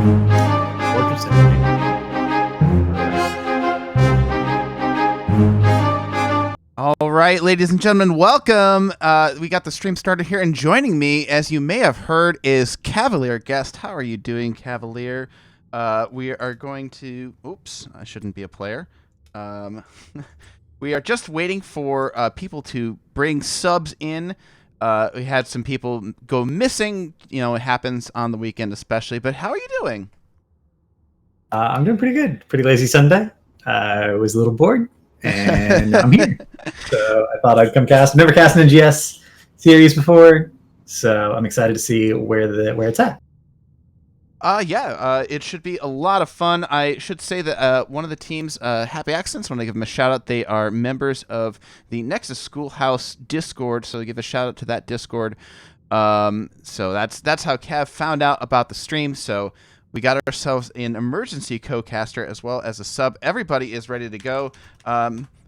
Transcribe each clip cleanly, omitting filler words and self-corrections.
Or just anything. All right, ladies and gentlemen, welcome. We got the stream started here, and joining me, as you may have heard, is Cavalier Guest. How are you doing, Cavalier? We are going to... Oops, I shouldn't be a player. We are just waiting for people to bring subs in. We had some people go missing. You know, it happens on the weekend especially. But how are you doing? I'm doing pretty good. Pretty lazy Sunday. I was a little bored, and I'm here. So I thought I'd come cast. I've never cast an NGS series before, so I'm excited to see where it's at. It should be a lot of fun. I should say that one of the teams, Happy Accents, I want to give them a shout out. They are members of the Nexus Schoolhouse Discord, so give a shout out to that Discord. So that's how Cav found out about the stream. So we got ourselves an emergency co-caster as well as a sub. Everybody is ready to go.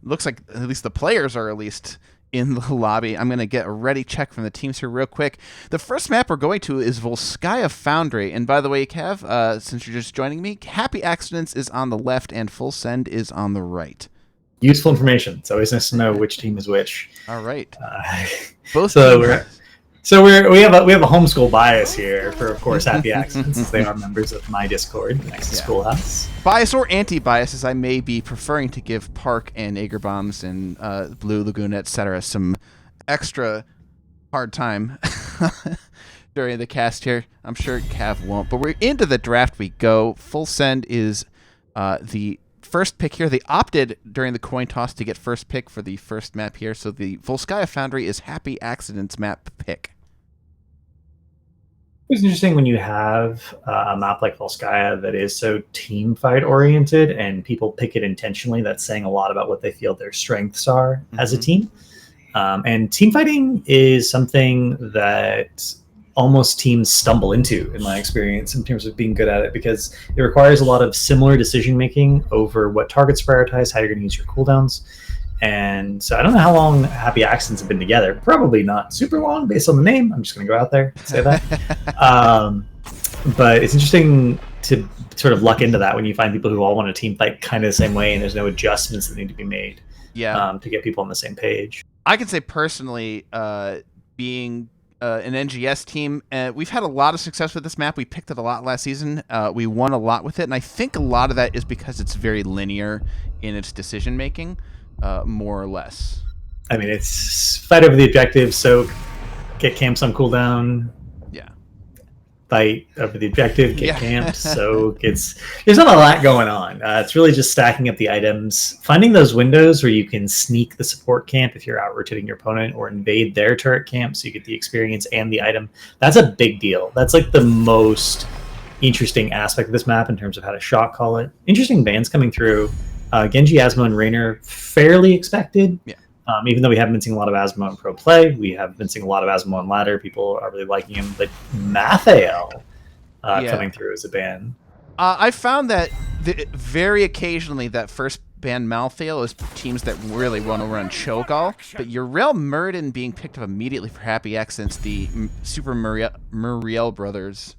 Looks like at least the players are at least in the lobby. I'm going to get a ready check from the teams here real quick. The first map we're going to is Volskaya Foundry. And by the way, Cav, since you're just joining me, Happy Accidents is on the left and Full Send is on the right. Useful information. It's always nice to know which team is which. All right. Both. So we have a homeschool bias here for, of course, Happy Accidents, as they are members of my Discord, the Nexus Schoolhouse. Bias or anti-bias, as I may be preferring to give Park and Ager Bombs and Blue Lagoon, etc., some extra hard time during the cast here. I'm sure Cav won't, but we're into the draft we go. Full Send is the first pick here. They opted during the coin toss to get first pick for the first map here, so the Volskaya Foundry is Happy Accidents map pick. It's interesting when you have a map like Volskaya that is so team fight oriented and people pick it intentionally. That's saying a lot about what they feel their strengths are as a team. And team fighting is something that almost teams stumble into, in my experience, in terms of being good at it, because it requires a lot of similar decision making over what targets to prioritize, how you're going to use your cooldowns. And so I don't know how long Happy Accidents have been together. Probably not super long based on the name. I'm just going to go out there and say that. But it's interesting to sort of luck into that when you find people who all want to team fight kind of the same way and there's no adjustments that need to be made to get people on the same page. I can say personally, being an NGS team, we've had a lot of success with this map. We picked it a lot last season. We won a lot with it. And I think a lot of that is because it's very linear in its decision making. More or less. I mean, it's fight over the objective, so get camps on cooldown. Yeah. Fight over the objective, get camps, so there's not a lot going on. It's really just stacking up the items, finding those windows where you can sneak the support camp if you're out rotating your opponent, or invade their turret camp so you get the experience and the item. That's a big deal. That's like the most interesting aspect of this map in terms of how to shot call it. Interesting bans coming through. Genji, Asmo, and Raynor fairly expected. Yeah. Even though we haven't been seeing a lot of Asmo in pro play, we have been seeing a lot of Asmo on ladder. People are really liking him. But Mathael coming through as a ban. I found that very occasionally that first ban Malthael is teams that really want to run Cho'Gall. But Uriel Murden being picked up immediately for Happy Accents, the Super Muriel brothers,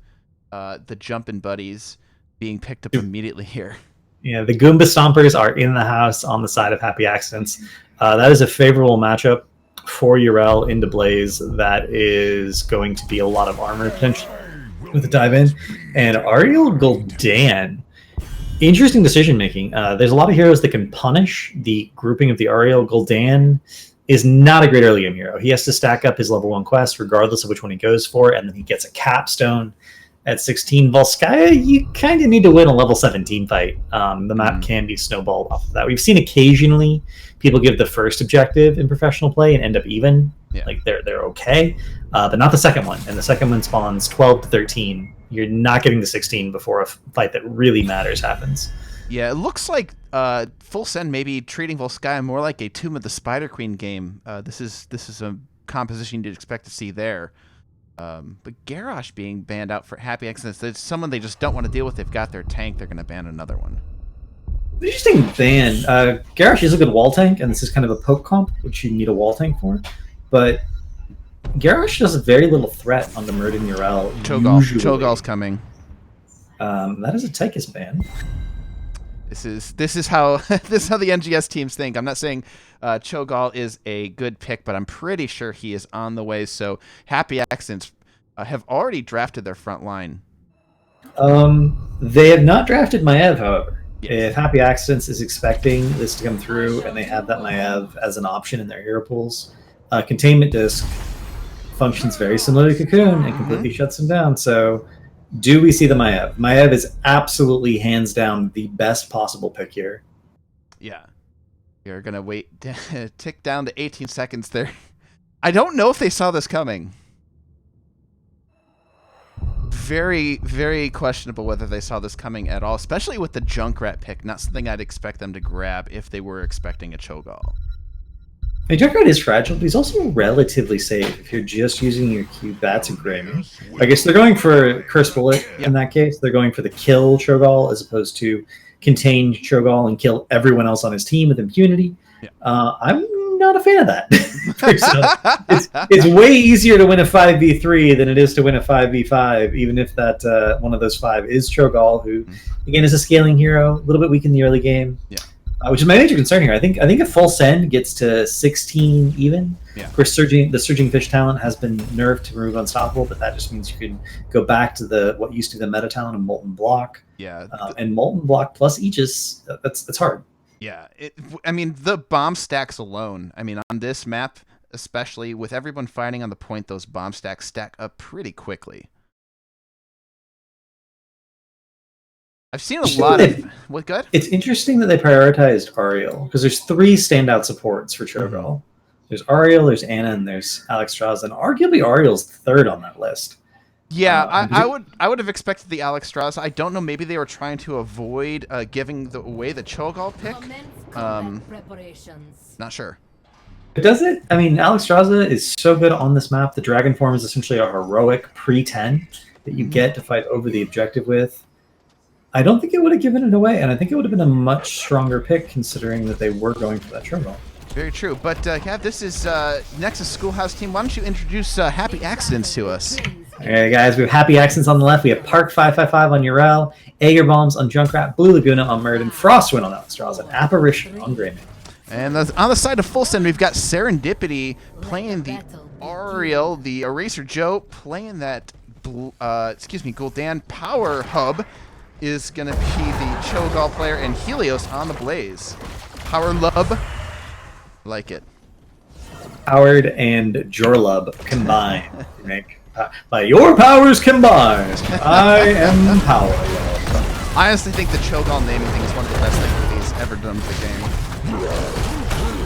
the Jumpin' Buddies, being picked up immediately here. Yeah, the Goomba Stompers are in the house on the side of Happy Accidents. That is a favorable matchup for Uriel into Blaze. That is going to be a lot of armor potential with the dive in. And Ariel Gul'dan, interesting decision making. There's a lot of heroes that can punish. The grouping of the Ariel Gul'dan is not a great early game hero. He has to stack up his level 1 quest regardless of which one he goes for, and then he gets a capstone. At 16, Volskaya, you kind of need to win a level 17 fight. The map can be snowballed off of that. We've seen occasionally people give the first objective in professional play and end up even. Yeah. Like they're okay, but not the second one. And the second one spawns 12 to 13. You're not getting to 16 before a fight that really matters happens. Yeah, it looks like Full Send may be treating Volskaya more like a Tomb of the Spider Queen game. This is a composition you'd expect to see there. But Garrosh being banned out for Happy Accidents, it's someone they just don't want to deal with. They've got their tank, they're going to ban another one. Interesting ban. Garrosh is a good wall tank, and this is kind of a poke comp, which you need a wall tank for. But Garrosh does very little threat on the Murden Uriel. Cho'Gall's coming. That is a Tychus ban. This is how this is how the NGS teams think. I'm not saying Cho'Gall is a good pick, but I'm pretty sure he is on the way. So Happy Accents have already drafted their front line. They have not drafted Maev, however. Yes. If Happy Accidents is expecting this to come through and they have that Maev as an option in their hero pools, Containment Disc functions very similar to Cocoon and completely shuts them down. So, do we see the Maev? Maev is absolutely hands down the best possible pick here. Yeah. You're going to wait, tick down to 18 seconds there. I don't know if they saw this coming. Very, very questionable whether they saw this coming at all, especially with the Junkrat pick. Not something I'd expect them to grab if they were expecting a Cho'Gall. Hey, Junkrat is fragile, but he's also relatively safe. If you're just using your cube, that's a gray move. I guess they're going for Curse Bullet in that case. They're going for the kill Cho'Gall as opposed to contain Cho'Gall and kill everyone else on his team with impunity. Yeah. I'm not a fan of that. It's way easier to win a 5v3 than it is to win a 5v5, even if that one of those 5 is Cho'Gall, who, again, is a scaling hero, a little bit weak in the early game. Yeah. Which is my major concern here. I think a full send gets to 16 even. Yeah. Of course, the surging fish talent has been nerfed to remove unstoppable, but that just means you can go back to what used to be the meta talent of Molten Block. Yeah. And Molten Block plus Aegis, that's hard. Yeah. I mean, the bomb stacks alone. I mean, on this map, especially with everyone fighting on the point, those bomb stacks stack up pretty quickly. I've seen a lot of... What, good? It's interesting that they prioritized Ariel, because there's 3 standout supports for Cho'Gall. There's Ariel, there's Anna, and there's Alexstrasza, and arguably Ariel's third on that list. Yeah, I would have expected the Alexstrasza. I don't know, maybe they were trying to avoid giving away the Cho'Gall pick. Not sure. But does it? I mean, Alexstrasza is so good on this map. The Dragon form is essentially a heroic pre-10 that you get to fight over the objective with. I don't think it would have given it away, and I think it would have been a much stronger pick considering that they were going for that Cho'Gall. Very true. But, Cav, this is Nexus Schoolhouse team. Why don't you introduce Happy Accidents to us? All right, guys, we have Happy Accents on the left. We have Park 555 on Urel, Aegir Bombs on Junkrat, Blue Laguna on Murden, Frostwind on Alexstrasza, and Apparition on Greymane. And on the side of Full Send, we've got Serendipity playing the Ariel, the Eraser Joe playing that, Gul'dan Power Hub is going to be the Cho'Gall player, and Helios on the Blaze. Power Lub, like it. Howard and Jorlub combined. By your powers combined, I am Power. I honestly think the Cho'Gall naming thing is one of the best things he's ever done to the game.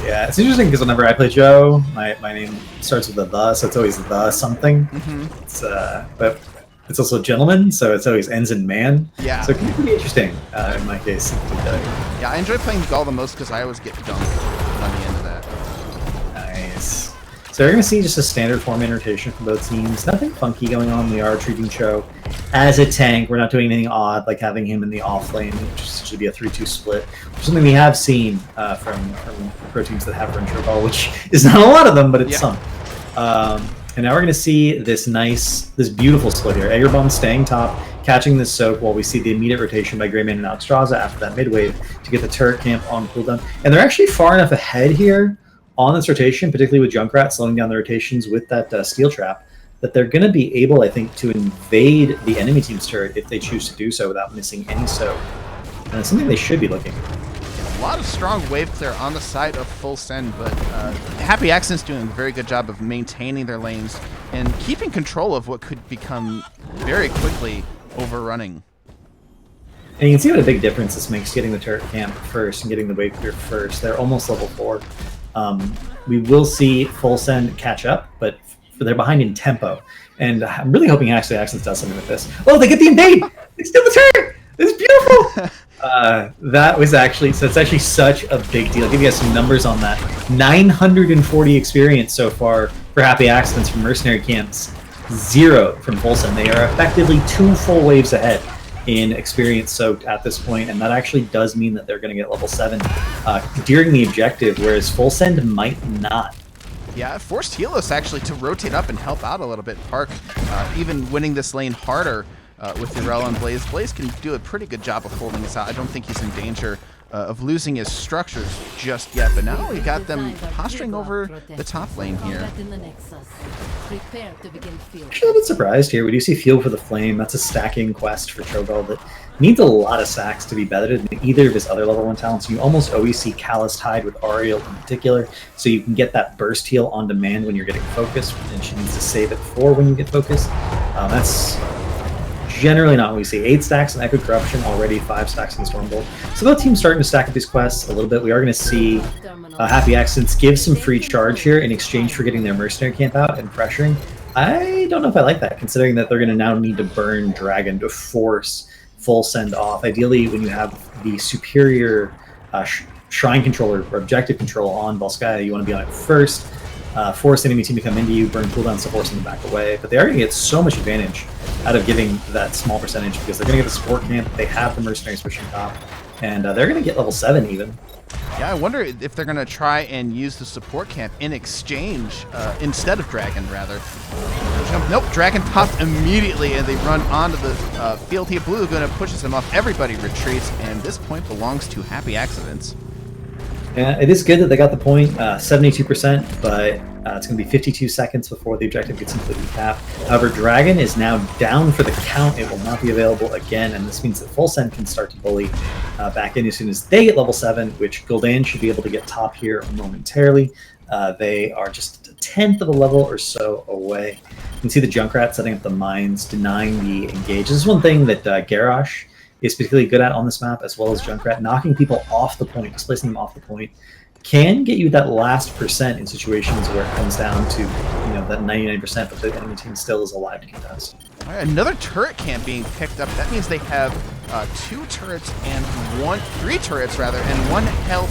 Yeah, it's interesting because whenever I play Joe, my name starts with a the, so it's always the something. It's but it's also gentleman, so it's always ends in man. Yeah. So it can be pretty interesting in my case. Yeah, I enjoy playing Gaul the most because I always get dunked on the end of that. Nice. So we're going to see just a standard form rotation from both teams. Nothing funky going on. We are treating Cho as a tank. We're not doing anything odd like having him in the off lane, which should be a 3-2 split. Something we have seen from pro teams that have run Cho'Gall, which is not a lot of them, but it's some. And now we're going to see this beautiful split here. Aegir Bomb staying top, catching this soak while we see the immediate rotation by Greymane and Alexstrasza after that mid wave to get the turret camp on cooldown. And they're actually far enough ahead here on this rotation, particularly with Junkrat slowing down the rotations with that steel trap, that they're going to be able, I think, to invade the enemy team's turret if they choose to do so without missing any soak. And it's something they should be looking at. A lot of strong wave clear on the side of Full Send, but Happy Accents doing a very good job of maintaining their lanes and keeping control of what could become very quickly overrunning. And you can see what a big difference this makes getting the turret camp first and getting the wave clear first. They're almost level 4. We will see Full Send catch up, but they're behind in tempo. And I'm really hoping actually Accents does something with this. Oh, they get the invade! They steal the turret! It's beautiful! That was actually, so it's actually such a big deal. I'll give you guys some numbers on that. 940 experience so far for Happy Accidents from Mercenary Camps. 0 from Full Send. They are effectively 2 full waves ahead in experience soaked at this point, and that actually does mean that they're going to get level 7 during the objective, whereas Full Send might not. Yeah, it forced Helios actually to rotate up and help out a little bit. Park even winning this lane harder with Urel and Blaze. Blaze can do a pretty good job of holding this out. I don't think he's in danger of losing his structures just yet, but now we got them posturing over the top lane here. Actually, I'm a bit surprised here. We do see Fuel for the Flame. That's a stacking quest for Cho'Gall that needs a lot of stacks to be better than either of his other level 1 talents. You almost always see Calloused Hide with Ariel in particular, so you can get that burst heal on demand when you're getting focused, and she needs to save it for when you get focused. That's generally not what we see. 8 stacks in Echo Corruption already, 5 stacks in Stormbolt. So both teams starting to stack up these quests a little bit. We are going to see Happy Accidents give some free charge here in exchange for getting their mercenary camp out and pressuring. I don't know if I like that, considering that they're going to now need to burn Dragon to force full send off. Ideally, when you have the superior shrine controller or objective control on Volskaya, you want to be on it first, force the enemy team to come into you, burn cooldowns to force them to back away. But they are going to get so much advantage out of giving that small percentage because they're going to get the support camp, they have the mercenaries pushing top, and they're going to get level 7 even. Yeah, I wonder if they're going to try and use the support camp in exchange instead of Dragon, rather. Nope, Dragon popped immediately, and they run onto the field here. Blue Laguna pushes him off. Everybody retreats, and this point belongs to Happy Accidents. Yeah, it is good that they got the point, 72%, but it's going to be 52 seconds before the objective gets completely capped. However, Dragon is now down for the count. It will not be available again, and this means that Full Send can start to bully back in as soon as they get level 7, which Gul'dan should be able to get top here momentarily. They are just a 10th of a level or so away. You can see the Junkrat setting up the mines, denying the engage. This is one thing that Garrosh is particularly good at on this map, as well as Junkrat. Knocking people off the point, displacing them off the point, can get you that last percent in situations where it comes down to, that 99%, but the enemy team still is alive to contest. All right, another turret camp being picked up. That means they have 2 turrets and 3 turrets rather, and 1 health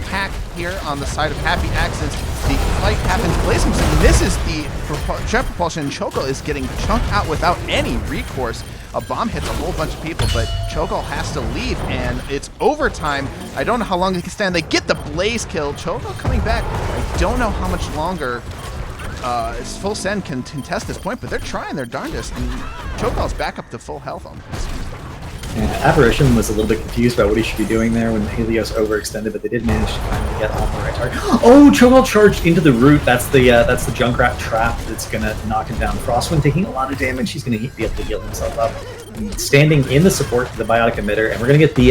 pack here on the side of Happy Accidents. The fight happens. Blaze misses the jet propulsion. Cho'Gall is getting chunked out without any recourse. A bomb hits a whole bunch of people, but Cho'Gall has to leave, and it's overtime. I don't know how long they can stand. They get the Blaze kill. Cho'Gall coming back. I don't know how much longer Full Send can contest this point, but they're trying their darndest, and Cho'Gall's back up to full health on this. And Apparition was a little bit confused about what he should be doing there when Helios overextended, but they did manage to finally get on the right target. Oh, Cho'Gall charged into the root. That's the Junkrat trap that's going to knock him down. Frostwind taking a lot of damage. He's going to be able to heal himself up. And standing in the support, the Biotic Emitter, and we're going to get the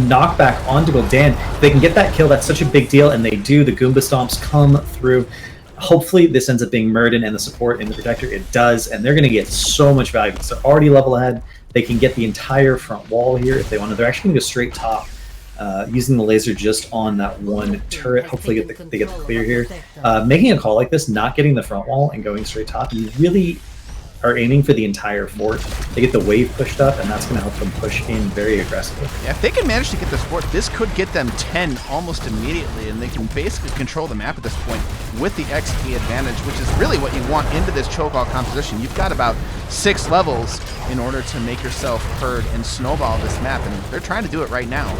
knockback onto Gul'dan. If they can get that kill, that's such a big deal, and they do. The Goomba Stomps come through. Hopefully this ends up being Murden and the support in the Protector. It does, and they're going to get so much value. So already level ahead. They can get the entire front wall here if they want to. They're actually going to go straight top, using the laser just on that one turret. Hopefully they get the clear here. Making a call like this, not getting the front wall and going straight top, you really are aiming for the entire fort. They get the wave pushed up, and that's going to help them push in very aggressively. Yeah, if they can manage to get this fort, this could get them 10 almost immediately, and they can basically control the map at this point with the XP advantage, which is really what you want into this Cho'Gall composition. You've got about 6 levels in order to make yourself heard and snowball this map, and they're trying to do it right now.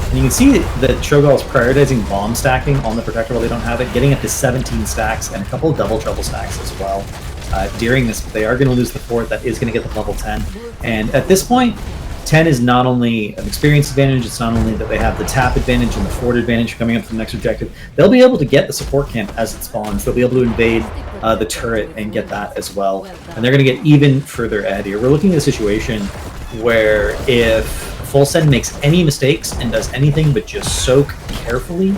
And you can see that Cho'Gall is prioritizing bomb stacking on the Protector while they don't have it, getting up to 17 stacks and a couple of double trouble stacks as well during this. But they are going to lose the fort. That is going to get them level 10. And at this point, 10 is not only an experience advantage, it's not only that they have the tap advantage and the fort advantage coming up from the next objective. They'll be able to get the support camp as it spawns. They'll be able to invade the turret and get that as well. And they're going to get even further ahead here. We're looking at a situation where if Full Send makes any mistakes and does anything but just soak carefully,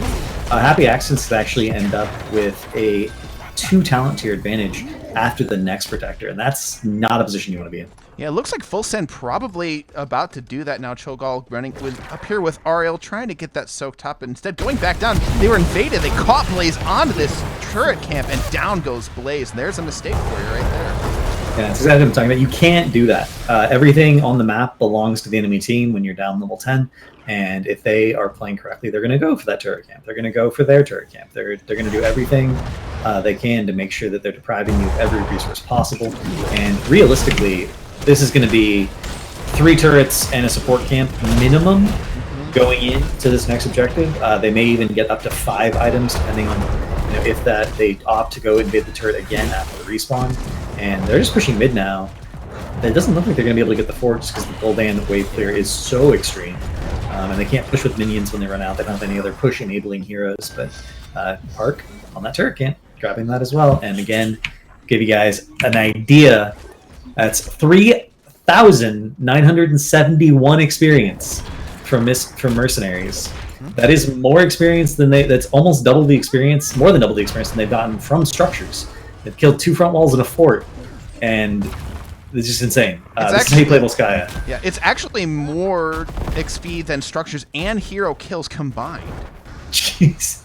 Happy Accidents could actually end up with a 2 talent tier advantage after the next Protector, and that's not a position you want to be in. Yeah, it looks like Full Send probably about to do that now. Cho'Gall running up here with Ariel, trying to get that soaked up, and instead going back down. They were invaded. They caught Blaze onto this turret camp, and down goes Blaze. And there's a mistake for you right there. Yeah, that's exactly what I'm talking about. You can't do that. Everything on the map belongs to the enemy team when you're down level 10, and if they are playing correctly, they're going to go for that turret camp. They're going to go for their turret camp. They're going to do everything they can to make sure that they're depriving you of every resource possible. And realistically, this is going to be 3 turrets and a support camp minimum going into this next objective. They may even get up to 5 items depending on if that they opt to go invade the turret again after the respawn, and they're just pushing mid now. It doesn't look like they're going to be able to get the fort just because the Gul'dan wave clear is so extreme. And they can't push with minions when they run out. They don't have any other push-enabling heroes, but Park on that turret camp, grabbing that as well. And again, give you guys an idea, that's 3,971 experience from Mercenaries. That is more experience than that's almost double the experience, more than double the experience than they've gotten from structures. They've killed 2 front walls and a fort, and it's just insane. This is how you play Volskaya. Yeah, it's actually more XP than structures and hero kills combined. Jeez.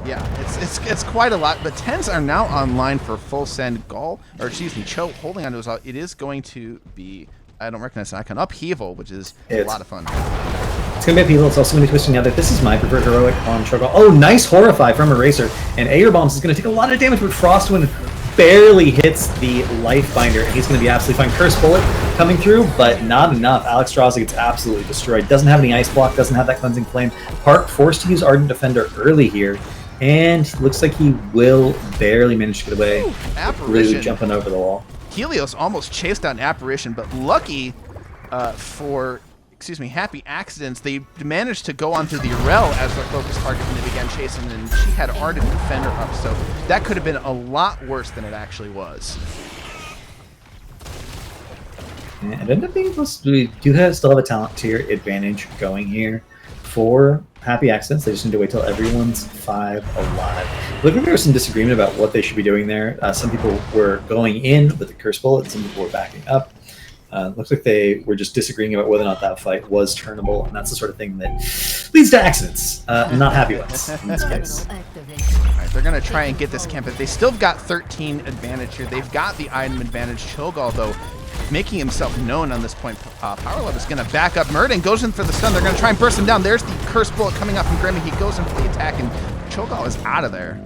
Yeah, it's quite a lot. But 10s are now online for full send. Cho holding onto his ult. It is going to be, I don't recognize the icon, Upheaval, which is a lot of fun. It's going to be Upheaval. It's also going to be Twisting Nether. This is my preferred heroic on Cho'Gall. Oh, nice Horrify from Eraser. And Air Bombs is going to take a lot of damage, but Frostwind barely hits the Life Binder, and he's going to be absolutely fine. Curse Bullet coming through, but not enough. Alex Straza gets absolutely destroyed. Doesn't have any Ice Block, doesn't have that Cleansing Flame. Park forced to use Ardent Defender early here, and looks like he will barely manage to get away. Ooh, really jumping over the wall. Helios almost chased down Apparition, but lucky for Happy Accidents, they managed to go onto the Rel as their focus target when they began chasing, and she had Ardent Defender up, so that could have been a lot worse than it actually was. And it ended up being close. We do still have a talent tier advantage going here for Happy Accidents. They just need to wait till everyone's 5 alive. Looking like there was some disagreement about what they should be doing there. Some people were going in with the Curse Bullet, and some people were backing up. Looks like they were just disagreeing about whether or not that fight was turnable, and that's the sort of thing that leads to accidents, not happy ones in this case. Alright, they're going to try and get this camp, but they still got 13 advantage here. They've got the item advantage. Cho'Gall, though, making himself known on this point. Power Love is going to back up Murden, goes in for the stun. They're going to try and burst him down. There's the Curse Bullet coming up from Grimmy. He goes in for the attack, and Cho'Gall is out of there.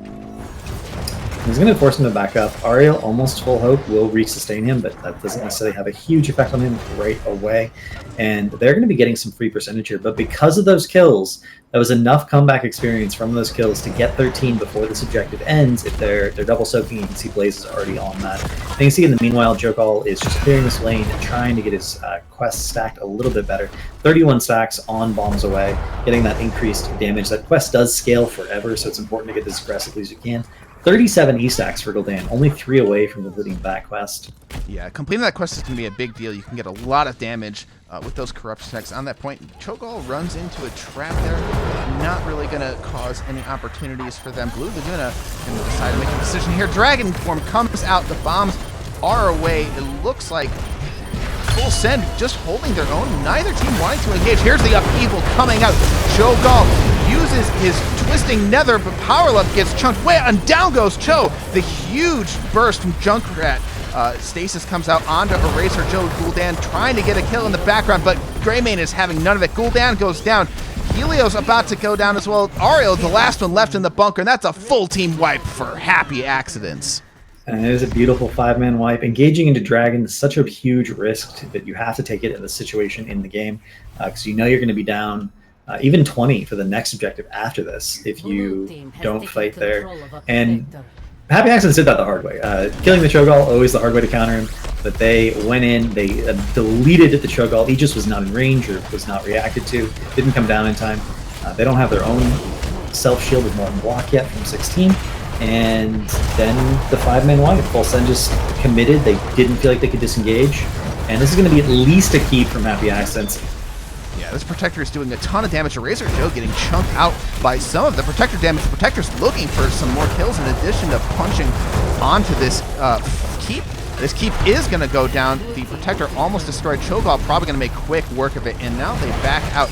He's going to force him to back up. Ariel, almost full hope, will re-sustain him, but that doesn't necessarily have a huge effect on him right away. And they're going to be getting some free percentage here, but because of those kills, that was enough comeback experience from those kills to get 13 before this objective ends. If they're double soaking, you can see Blaze is already on that. And you can see in the meanwhile, Cho'Gall is just clearing this lane and trying to get his quest stacked a little bit better. 31 stacks on Bombs Away, getting that increased damage. That quest does scale forever, so it's important to get this aggressively as you can. 37 E-stacks for Gul'dan, only 3 away from completing that quest. Yeah, completing that quest is going to be a big deal. You can get a lot of damage with those corruption attacks. On that point, Cho'Gall runs into a trap there. Not really going to cause any opportunities for them. Blue Laguna going to decide to make a decision here. Dragon Form comes out. The bombs are away. It looks like full send just holding their own. Neither team wanting to engage. Here's the Upheaval coming out. Cho'Gall uses his Twisting Nether, but Power Love gets chunked way, and down goes Cho. The huge burst from Junkrat. Stasis comes out onto Eraser. Joe Gul'dan trying to get a kill in the background, but Greymane is having none of it. Gul'dan goes down. Helios about to go down as well. Ariel, the last one left in the bunker, and that's a full team wipe for Happy Accidents. And it is a beautiful 5-man wipe. Engaging into Dragon is such a huge risk that you have to take it in the situation in the game, because you know you're going to be down even 20 for the next objective after this if you don't fight there. And Happy Accidents did that the hard way. Killing the Cho'Gall, always the hard way to counter him. But they went in, they deleted the Cho'Gall. Aegis was not in range or was not reacted to, didn't come down in time. They don't have their own self-shield with Molten Block yet from 16. And then the 5-man wipe. Full Send just committed. They didn't feel like they could disengage. And this is going to be at least a keep from Happy Accidents. Yeah, this Protector is doing a ton of damage. Eraser Joe getting chunked out by some of the Protector damage. The Protector's looking for some more kills in addition to punching onto this keep. This keep is going to go down. The Protector almost destroyed. Cho'Gall probably going to make quick work of it. And now they back out.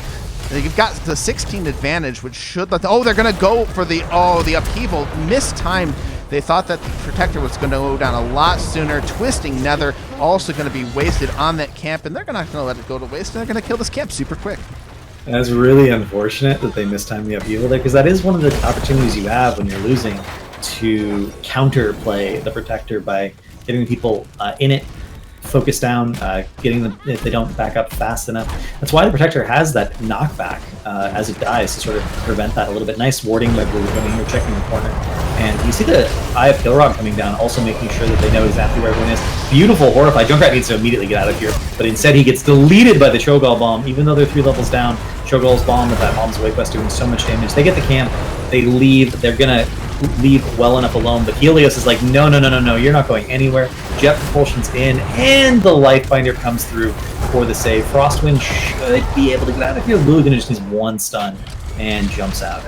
They've got the 16 advantage, which should let oh, they're going to go for the Upheaval. Mistimed. They thought that the Protector was going to go down a lot sooner. Twisting Nether also going to be wasted on that camp, and they're not going to let it go to waste, and they're going to kill this camp super quick. And it's really unfortunate that they mistimed the Upheaval there, because that is one of the opportunities you have when you're losing to counterplay the Protector by getting people in it, focus down, getting them if they don't back up fast enough. That's why the Protector has that knockback as it dies to sort of prevent that a little bit. Nice warding by Blue coming here, checking the corner. And you see the Eye of Kilrog coming down, also making sure that they know exactly where everyone is. Beautiful, horrified. Junkrat needs to immediately get out of here, but instead he gets deleted by the Cho'Gall bomb, even though they're 3 levels down. Cho'Gall's bomb with that bomb's away quest doing so much damage. They get the camp, they leave, they're gonna leave well enough alone, but Helios is like, no, you're not going anywhere. Jet propulsion's in, and the Lifebinder comes through for the save. Frostwind should be able to get out of here. Lulugun just needs 1 stun and jumps out.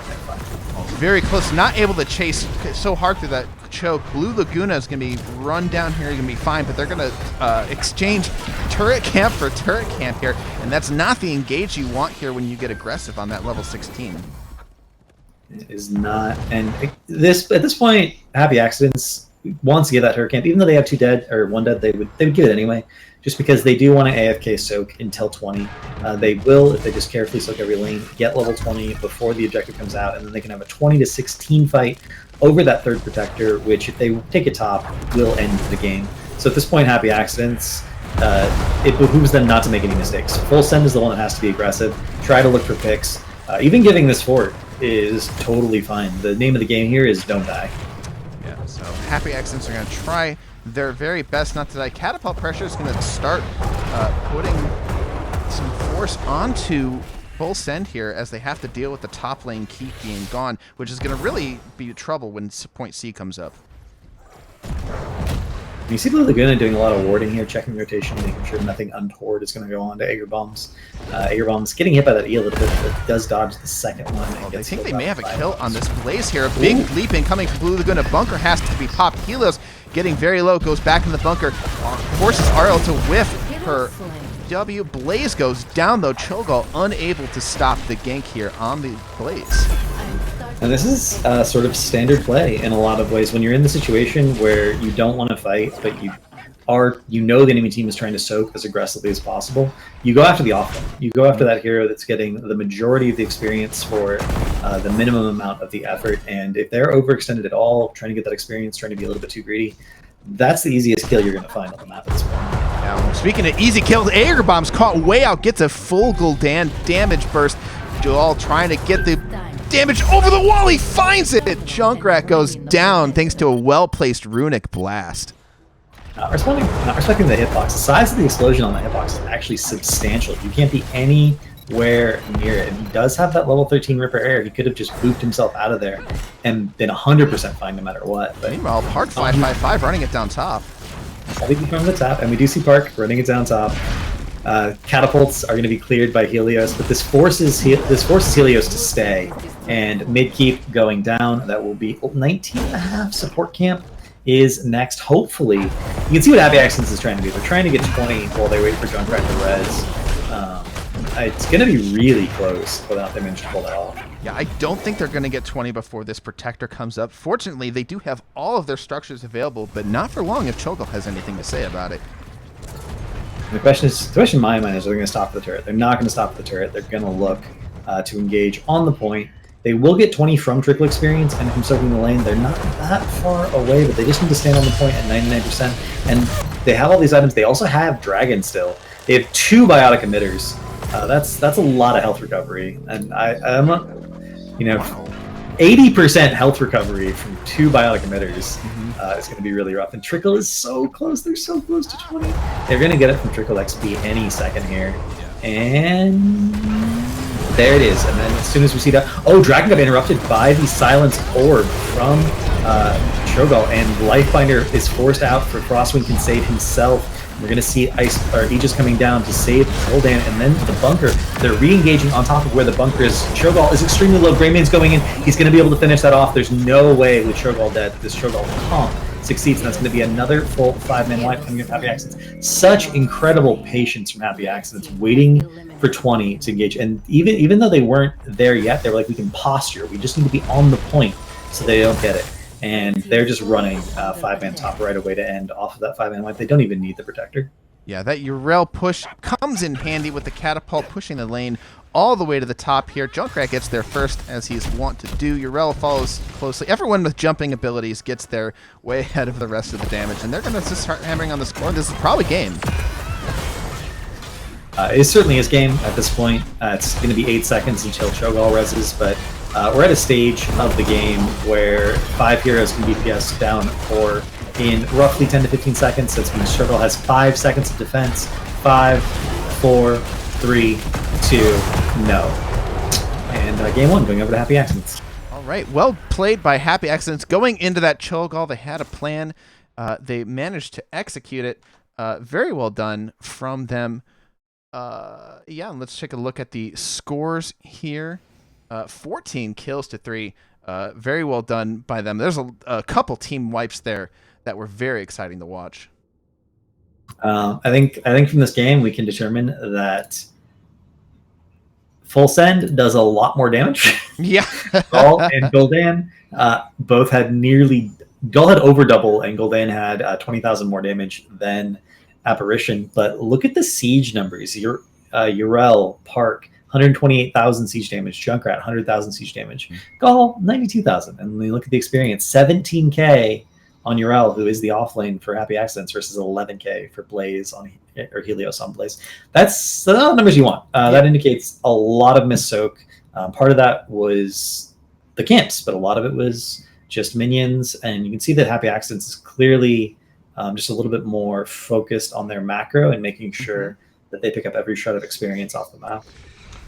Very close, not able to chase so hard through that choke. Blue Laguna is going to be run down here, going to be fine, but they're going to exchange turret camp for turret camp here, and that's not the engage you want here when you get aggressive on that level 16. It is not, and at this point, Happy Accidents wants to get that turret camp, even though they have 2 dead or 1 dead, they would give it anyway, just because they do want to AFK soak until 20. They will, if they just carefully soak every lane, get level 20 before the objective comes out, and then they can have a 20 to 16 fight over that 3rd protector, which if they take it top, will end the game. So at this point, Happy Accidents, it behooves them not to make any mistakes. Full send is the one that has to be aggressive. Try to look for picks. Even giving this fort is totally fine. The name of the game here is don't die. Yeah, so Happy Accidents are going to try their very best not to die. Catapult Pressure is going to start putting some force onto Full Send here as they have to deal with the top lane keep being gone, which is going to really be trouble when point C comes up. You see Blue Laguna doing a lot of warding here, checking rotation, making sure nothing untoward is going to go on to Aegir Bombs. Aegir Bombs getting hit by that E a little bit, but does dodge the 2nd one. I think they may have a kill on this Blaze here. A big leap incoming from Blue Laguna. Bunker has to be popped. Helios getting very low, goes back in the bunker, forces Ariel to whiff her W. Blaze goes down though. Cho'Gall unable to stop the gank here on the Blaze. And this is sort of standard play in a lot of ways. When you're in the situation where you don't want to fight, but you know the enemy team is trying to soak as aggressively as possible, you go after the off lane. You go after that hero that's getting the majority of the experience for the minimum amount of the effort. And if they're overextended at all, trying to get that experience, trying to be a little bit too greedy, that's the easiest kill you're going to find on the map at this point. Now, speaking of easy kills, Aegir Bomb's caught way out, gets a full Gul'dan damage burst. Joel trying to get the damage over the wall. He finds it. Junkrat goes down thanks to a well-placed runic blast. Not respecting the hitbox. The size of the explosion on the hitbox is actually substantial. You can't be anywhere near it. And he does have that level 13 Ripper Air. He could have just booped himself out of there and been 100% fine no matter what. But meanwhile, Park 555 running it down top. I think from the top, and we do see Park running it down top. Catapults are going to be cleared by Helios, but this forces Helios to stay. And mid keep going down. That will be 19.5 support camp is next. Hopefully, you can see what Happy Accidents is trying to do. They're trying to get 20 while they wait for Junkrat to res. It's going to be really close without them managing to pull that off. Yeah, I don't think they're going to get 20 before this Protector comes up. Fortunately, they do have all of their structures available, but not for long if Cho'Gall has anything to say about it. The question in my mind is, are they going to stop the turret? They're not going to stop the turret. They're going to look to engage on the point. They will get 20 from trickle experience and from soaking the lane. They're not that far away, but they just need to stand on the point at 99%. And they have all these items. They also have Dragon still. They have 2 biotic emitters. That's a lot of health recovery. And I'm not, 80% health recovery from 2 biotic emitters is going to be really rough. And Trickle is so close. They're so close to 20. They're going to get it from Trickle XP any second here. And there it is. And then as soon as we see that... Oh, Dragon got interrupted by the Silence Orb from Cho'Gall. And Lifebinder is forced out for Frostwind can save himself. We're going to see Aegis coming down to save Gul'dan, and then the bunker. They're re-engaging on top of where the bunker is. Cho'Gall is extremely low. Greymane's going in. He's going to be able to finish that off. There's no way with Cho'Gall dead that this Cho'Gall comp succeeds, and that's going to be another full 5-man wipe coming from Happy Accidents. Such incredible patience from Happy Accidents, waiting for 20 to engage. And even though they weren't there yet, they were like, we can posture. We just need to be on the point so they don't get it. And they're just running 5-man top right away to end off of that 5-man wipe. They don't even need the Protector. Yeah, that Yrel push comes in handy with the Catapult pushing the lane all the way to the top here. Junkrat gets there first, as he's wont to do. Yrel follows closely. Everyone with jumping abilities gets there way ahead of the rest of the damage, and they're going to just start hammering on the score. This is probably game. It certainly is game at this point. It's going to be 8 seconds until Cho'Gall reses, but we're at a stage of the game where 5 heroes can DPS down or in roughly 10 to 15 seconds. That's when Struggle has 5 seconds of defense. 5, 4, 3, 2, no. And game 1 going over to Happy Accidents. All right, well played by Happy Accidents. Going into that Cho'Gall, they had a plan. They managed to execute it. Very well done from them. Yeah, let's take a look at the scores here. 14 kills to 3. Very well done by them. There's a couple team wipes there that were very exciting to watch. I think from this game we can determine that Full Send does a lot more damage. Yeah. Gull and Gul'dan both had Gull had over double and Gul'dan had 20,000 more damage than Apparition. But look at the siege numbers. Urel, Park, 128,000 siege damage. Junkrat, 100,000 siege damage. Gull, 92,000. And we look at the experience, 17k on Urel, who is the offlane for Happy Accidents, versus 11k for Blaze or Helios on Blaze. That's not the numbers you want. That indicates a lot of miss soak. Part of that was the camps, but a lot of it was just minions. And you can see that Happy Accidents is clearly just a little bit more focused on their macro and making sure that they pick up every shred of experience off the map.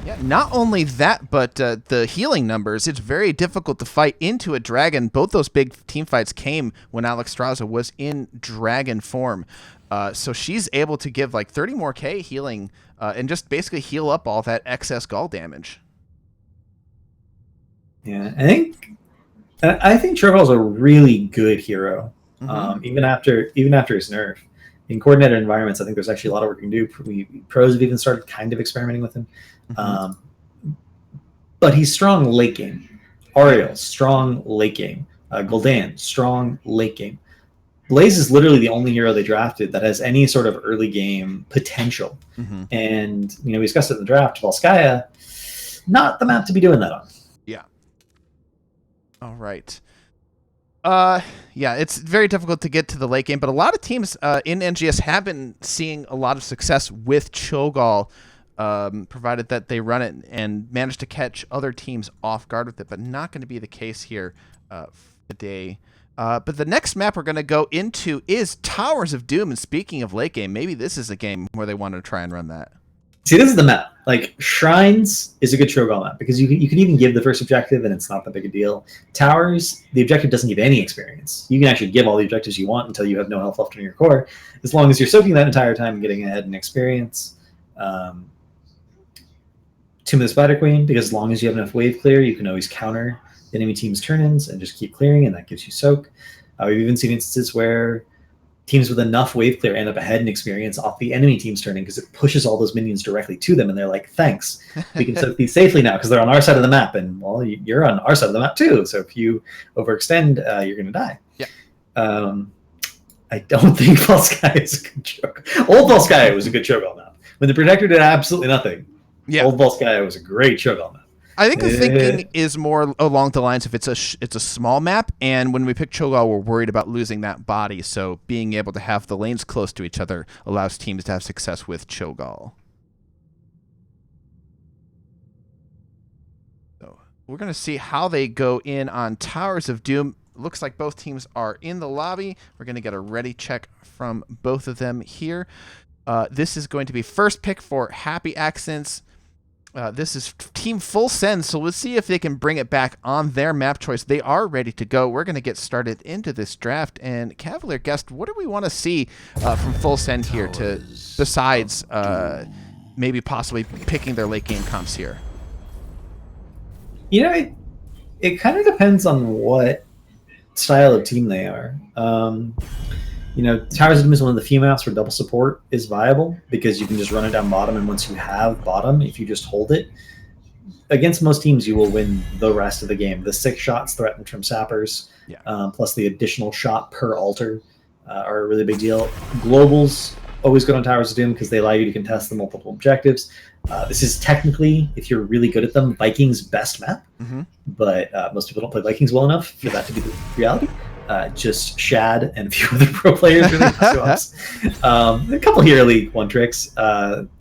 Yeah, not only that, but the healing numbers. It's very difficult to fight into a dragon. Both those big team fights came when Alexstrasza was in dragon form. So she's able to give like 30 more K healing and just basically heal up all that excess Gull damage. Yeah, I think Cho'Gall's a really good hero. Even after his nerf. In coordinated environments, I think there's actually a lot of work we can do. Pros have even started kind of experimenting with him. But he's strong late game. Ariel, strong late game. Gul'dan, strong late game. Blaze is literally the only hero they drafted that has any sort of early game potential. And, we discussed it in the draft. Volskaya, not the map to be doing that on. Yeah. All right. Yeah, it's very difficult to get to the late game, but a lot of teams in NGS have been seeing a lot of success with Cho'Gall, provided that they run it and manage to catch other teams off guard with it, but not going to be the case here today. But the next map we're going to go into is Towers of Doom, and speaking of late game, maybe this is a game where they want to try and run that. See, this is the map. Like, Shrines is a good Cho'Gall map because you can even give the first objective and it's not that big a deal. Towers, the objective doesn't give any experience. You can actually give all the objectives you want until you have no health left in your core, as long as you're soaking that entire time and getting ahead in experience. Tomb of the Spider Queen, because as long as you have enough wave clear, you can always counter the enemy team's turn-ins and just keep clearing, and that gives you soak. We've even seen instances where teams with enough wave clear end up ahead in experience off the enemy team's turning because it pushes all those minions directly to them, and they're like, thanks, we can soak these safely now because they're on our side of the map, and well, you're on our side of the map too, so if you overextend, you're going to die. Yeah. I don't think Volskaya is a good Cho'Gall. Old Volskaya was a good Cho'Gall map. When the Protector did absolutely nothing, Old Volskaya was a great Cho'Gall map. I think the thinking is more along the lines of it's a small map, and when we pick Cho'Gall, we're worried about losing that body, so being able to have the lanes close to each other allows teams to have success with Cho'Gall. So we're going to see how they go in on Towers of Doom. Looks like both teams are in the lobby. We're going to get a ready check from both of them here. This is going to be first pick for Happy Accidents. This is Team Full Send, so let's see if they can bring it back on their map choice. They are ready to go. We're going to get started into this draft. And Cavalier Guest, what do we want to see from Full Send here besides maybe possibly picking their late game comps here? It kind of depends on what style of team they are. Towers of Doom is one of the few maps where double support is viable because you can just run it down bottom, and once you have bottom, if you just hold it, against most teams, you will win the rest of the game. The 6 shots threatened from sappers, plus the additional shot per altar are a really big deal. Globals always good on Towers of Doom because they allow you to contest the multiple objectives. This is technically, if you're really good at them, Vikings' best map, but most people don't play Vikings well enough for that to be the reality. Just Shad and a few other pro players really show ups. A couple Hero League one tricks.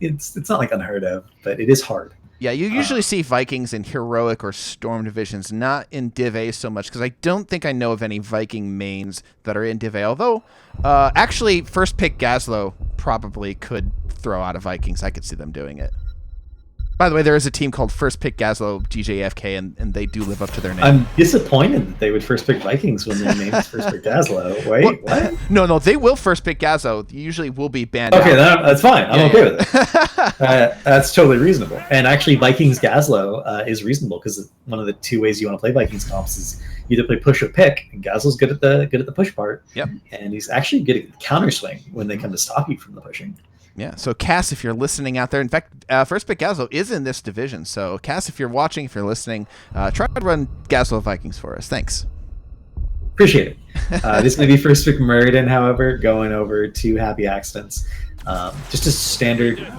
It's not like unheard of, but it is hard. Yeah, you usually see Vikings in heroic or storm divisions, not in Div A so much, because I don't think I know of any Viking mains that are in Div A. Although, actually, first pick Gazlo probably could throw out of Vikings. I could see them doing it. By the way, there is a team called First Pick Gazlo GJFK, and they do live up to their name. I'm disappointed that they would first pick Vikings when their name is First Pick Gazlo. Wait, what? No, they will first pick Gazlo. Usually will be banned Okay, out. that's fine. I'm okay with it. That's totally reasonable. And actually, Vikings Gazlo is reasonable because one of the two ways you want to play Vikings comps is either play push or pick. And Gazlo's good at the push part. Yep. And he's actually good at counter swing when they come to stop you from the pushing. Yeah, so Cass, if you're listening out there, in fact, First Pick Gazlo is in this division. So Cass, if you're watching, if you're listening, try to run Gazlo Vikings for us. Thanks. Appreciate it. This is going to be First Pick Murden, however, going over to Happy Accidents. Just a standard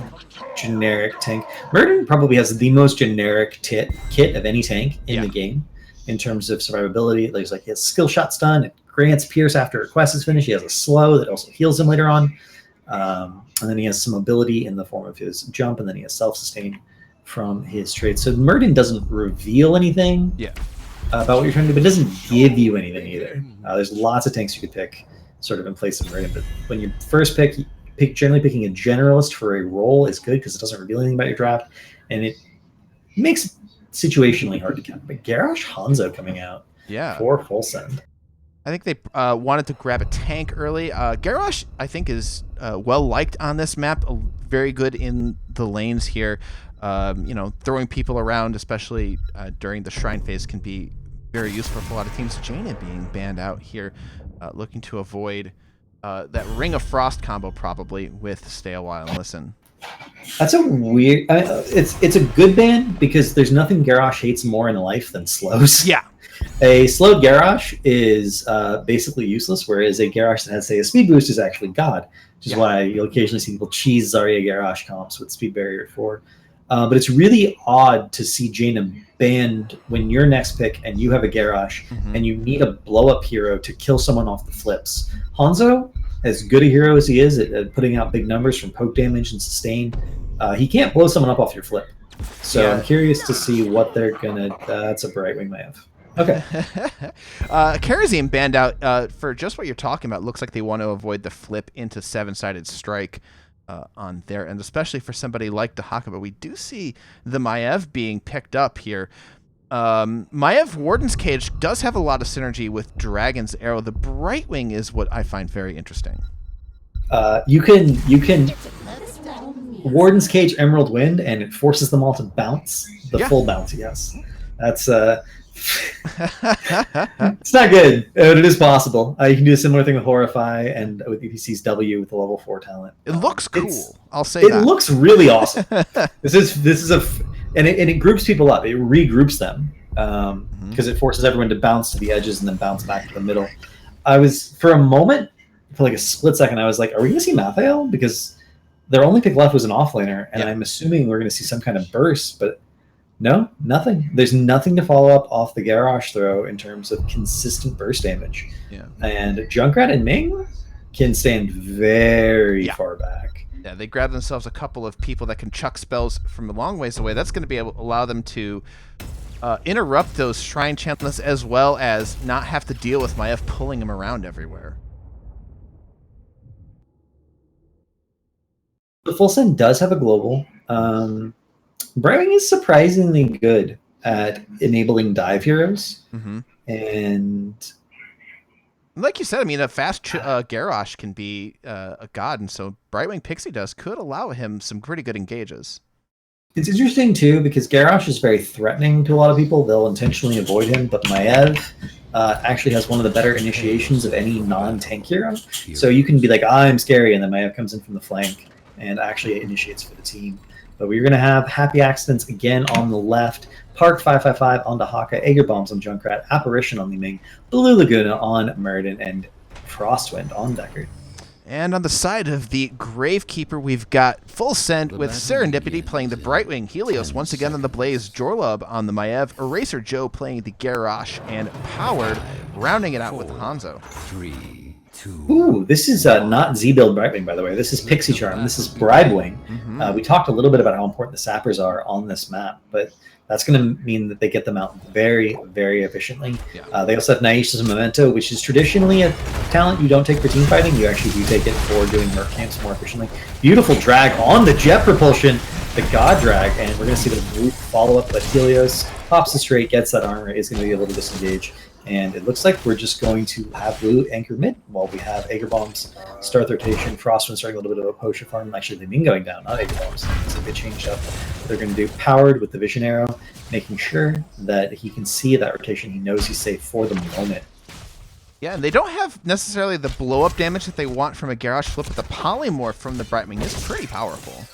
generic tank. Murden probably has the most generic kit of any tank in the game in terms of survivability. Like he has skill shot stun, it grants Pierce after a quest is finished. He has a slow that also heals him later on. And then he has some mobility in the form of his jump, and then he has self-sustain from his traits. So Murden doesn't reveal anything about what you're trying to do, but it doesn't give you anything either. There's lots of tanks you could pick sort of in place of Murden, but when you first generally picking a generalist for a role is good because it doesn't reveal anything about your draft, and it makes it situationally hard to count. But Garrosh Hanzo coming out for full send. I think they wanted to grab a tank early. Garrosh, I think, is well liked on this map. Very good in the lanes here. Throwing people around, especially during the Shrine phase, can be very useful for a lot of teams. Jaina being banned out here, looking to avoid that Ring of Frost combo probably with Stay a While and Listen. That's a weird... it's a good ban because there's nothing Garrosh hates more in life than slows. Yeah. A slowed Garrosh is basically useless, whereas a Garrosh that has, say, a speed boost is actually God, which is why you'll occasionally see people cheese Zarya Garrosh comps with speed barrier 4. But it's really odd to see Jaina banned when you're next pick and you have a Garrosh and you need a blow-up hero to kill someone off the flips. Hanzo, as good a hero as he is at putting out big numbers from poke damage and sustain, he can't blow someone up off your flip. So I'm curious to see what they're going to... that's a Brightwing Mav. Okay. Karazim banned out for just what you're talking about. Looks like they want to avoid the flip into 7-sided strike on there, and especially for somebody like Dahaka. But we do see the Maiev being picked up here. Maiev Warden's Cage does have a lot of synergy with Dragon's Arrow. The Brightwing is what I find very interesting. You can Warden's Cage Emerald Wind, and it forces them all to bounce the full bounce. Yes, that's it's not good, but it is possible. You can do a similar thing with Horrify and with EPC's W with the level 4 talent. It looks cool. I'll say that. It looks really awesome. This is and it groups people up. It regroups them because it forces everyone to bounce to the edges and then bounce back to the middle. I was, for a moment, for like a split second, I was like, are we going to see Mathael? Because their only pick left was an offlaner, and I'm assuming we're going to see some kind of burst, but no, nothing. There's nothing to follow up off the Garrosh throw in terms of consistent burst damage. Yeah. And Junkrat and Ming can stand very far back. Yeah, they grab themselves a couple of people that can chuck spells from a long ways away. That's going to be able to allow them to interrupt those Shrine Chantless, as well as not have to deal with Maiev pulling him around everywhere. The full send does have a global. Brightwing is surprisingly good at enabling dive heroes. And like you said, I mean, a fast Garrosh can be a god, and so Brightwing Pixie Dust could allow him some pretty good engages. It's interesting, too, because Garrosh is very threatening to a lot of people. They'll intentionally avoid him, but Maiev actually has one of the better initiations of any non-tank hero. So you can be like, I'm scary, and then Maiev comes in from the flank and actually initiates for the team. But we're going to have Happy Accidents again on the left, Park 555 on Dahaka, Aegir Bombs on Junkrat, Apparition on Liming, Blue Laguna on Murden, and Frostwind on Deckard. And on the side of the Gravekeeper, we've got Full Send with Serendipity playing the Brightwing, Helios once again on the Blaze, Jorlub on the Maiev, Eraser Joe playing the Garrosh, and Powered rounding it out with Hanzo. 3, Ooh, this is not Z-Build Brightwing, by the way. This is Pixie Charm. This is Bribewing. We talked a little bit about how important the sappers are on this map, but that's going to mean that they get them out very, very efficiently. They also have Naisha's Memento, which is traditionally a talent you don't take for team fighting. You actually do take it for doing merc camps more efficiently. Beautiful drag on the jet propulsion, the God drag, and we're going to see the blue follow-up, but Helios pops the straight, gets that armor, is going to be able to disengage. And it looks like we're just going to have blue anchor mid while we have Aegir Bombs start the rotation. Frostwind starting a little bit of a potion farm. Actually, the Ming going down, not Aegir Bombs. So they changed up what they're going to do. Powered with the Vision Arrow, making sure that he can see that rotation. He knows he's safe for the moment. Yeah, and they don't have necessarily the blow-up damage that they want from a Garrosh flip, but the Polymorph from the Brightwing is pretty powerful.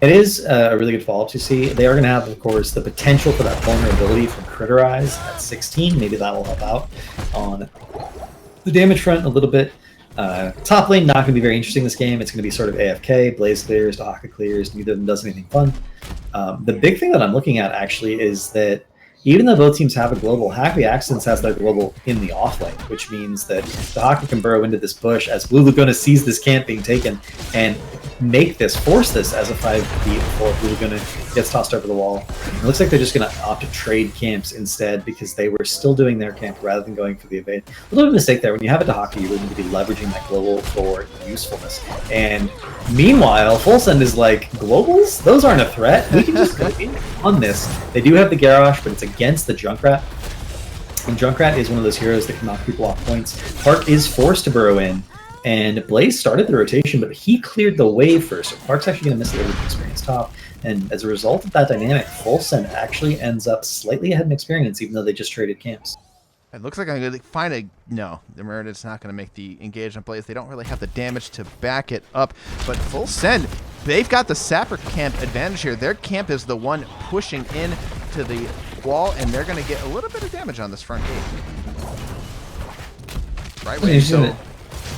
It is a really good follow-up to see. They are going to have, of course, the potential for that vulnerability from Critterize at 16. Maybe that will help out on the damage front a little bit. Top lane, not going to be very interesting this game. It's going to be sort of AFK, Blaze clears, Dahaka clears, neither of them does anything fun. The big thing that I'm looking at, actually, is that even though both teams have a global, Happy Accidents has their global in the offlane, which means that Dahaka can burrow into this bush as Blue Laguna sees this camp being taken and force this as a 5 feet before Blue Laguna gets tossed over the wall. It looks like they're just going to opt to trade camps instead because they were still doing their camp rather than going for the evade. A little bit of a mistake there. When you have a Dahaka, you really need to be leveraging that global for usefulness. And meanwhile, Full Send is like, globals? Those aren't a threat. We can just go in on this. They do have the Garrosh, but it's against the Junkrat. And Junkrat is one of those heroes that can knock people off points. Park is forced to burrow in. And Blaze started the rotation, but he cleared the wave first. So Park's actually going to miss a little bit of experience top. And as a result of that dynamic, Full Send actually ends up slightly ahead in experience, even though they just traded camps. It looks like I'm going to find a... No, the Meridian's not going to make the engage on Blaze. They don't really have the damage to back it up. But Full Send, they've got the Sapper camp advantage here. Their camp is the one pushing in to the wall, and they're going to get a little bit of damage on this front gate. Right, so...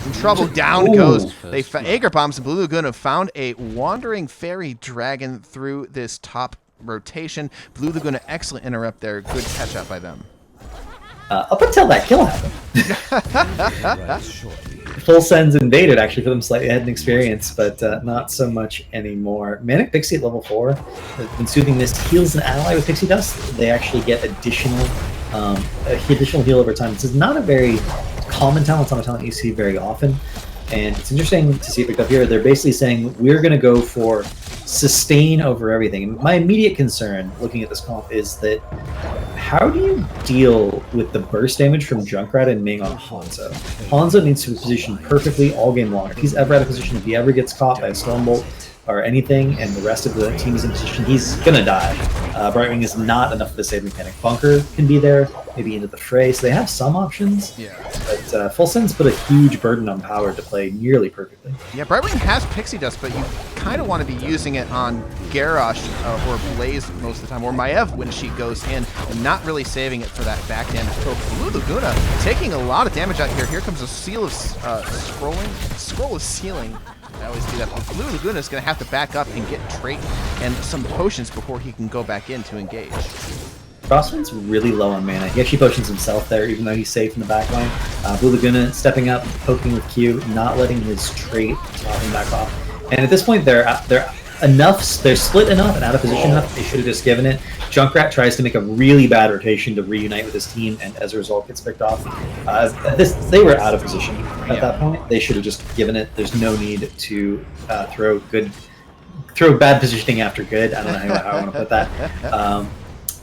In trouble, down goes. Aegir Bombs and Blue Lagoon have found a Wandering Fairy Dragon through this top rotation. Blue Lagoon, excellent interrupt there. Good catch up by them. Up until that kill happened. Full Send's invaded, actually, for them slightly ahead in experience, but not so much anymore. Manic Pixie at level 4 has been soothing this. Heals an ally with Pixie Dust. They actually get additional heal over time. This is not a very common talent. It's not a talent you see very often. And it's interesting to see it picked up here. They're basically saying, we're going to go for sustain over everything. And my immediate concern, looking at this comp, is that how do you deal with the burst damage from Junkrat and Ming on Hanzo? Hanzo needs to be positioned perfectly all game long. If he's ever out of position, if he ever gets caught by a Stormbolt or anything, and the rest of the team is in position, he's gonna die. Brightwing is not enough of a save mechanic. Bunker can be there, maybe into the fray, so they have some options. Yeah. But Full Send's put a huge burden on Power to play nearly perfectly. Yeah, Brightwing has Pixie Dust, but you kind of want to be using it on Garrosh or Blaze most of the time, or Maiev when she goes in, and not really saving it for that back damage. So Blue Laguna taking a lot of damage out here. Here comes a seal of scroll of sealing. I always do that. But Blue Laguna is going to have to back up and get trait and some potions before he can go back in to engage. Frostwind's really low on mana. He actually potions himself there, even though he's safe in the back line. Blue Laguna stepping up, poking with Q, not letting his trait top him back off. And at this point, they're split enough and out of position enough. They should have just given it. Junkrat tries to make a really bad rotation to reunite with his team, and as a result, gets picked off. They were out of position at that point. They should have just given it. There's no need to throw bad positioning after good. I don't know how I want to put that.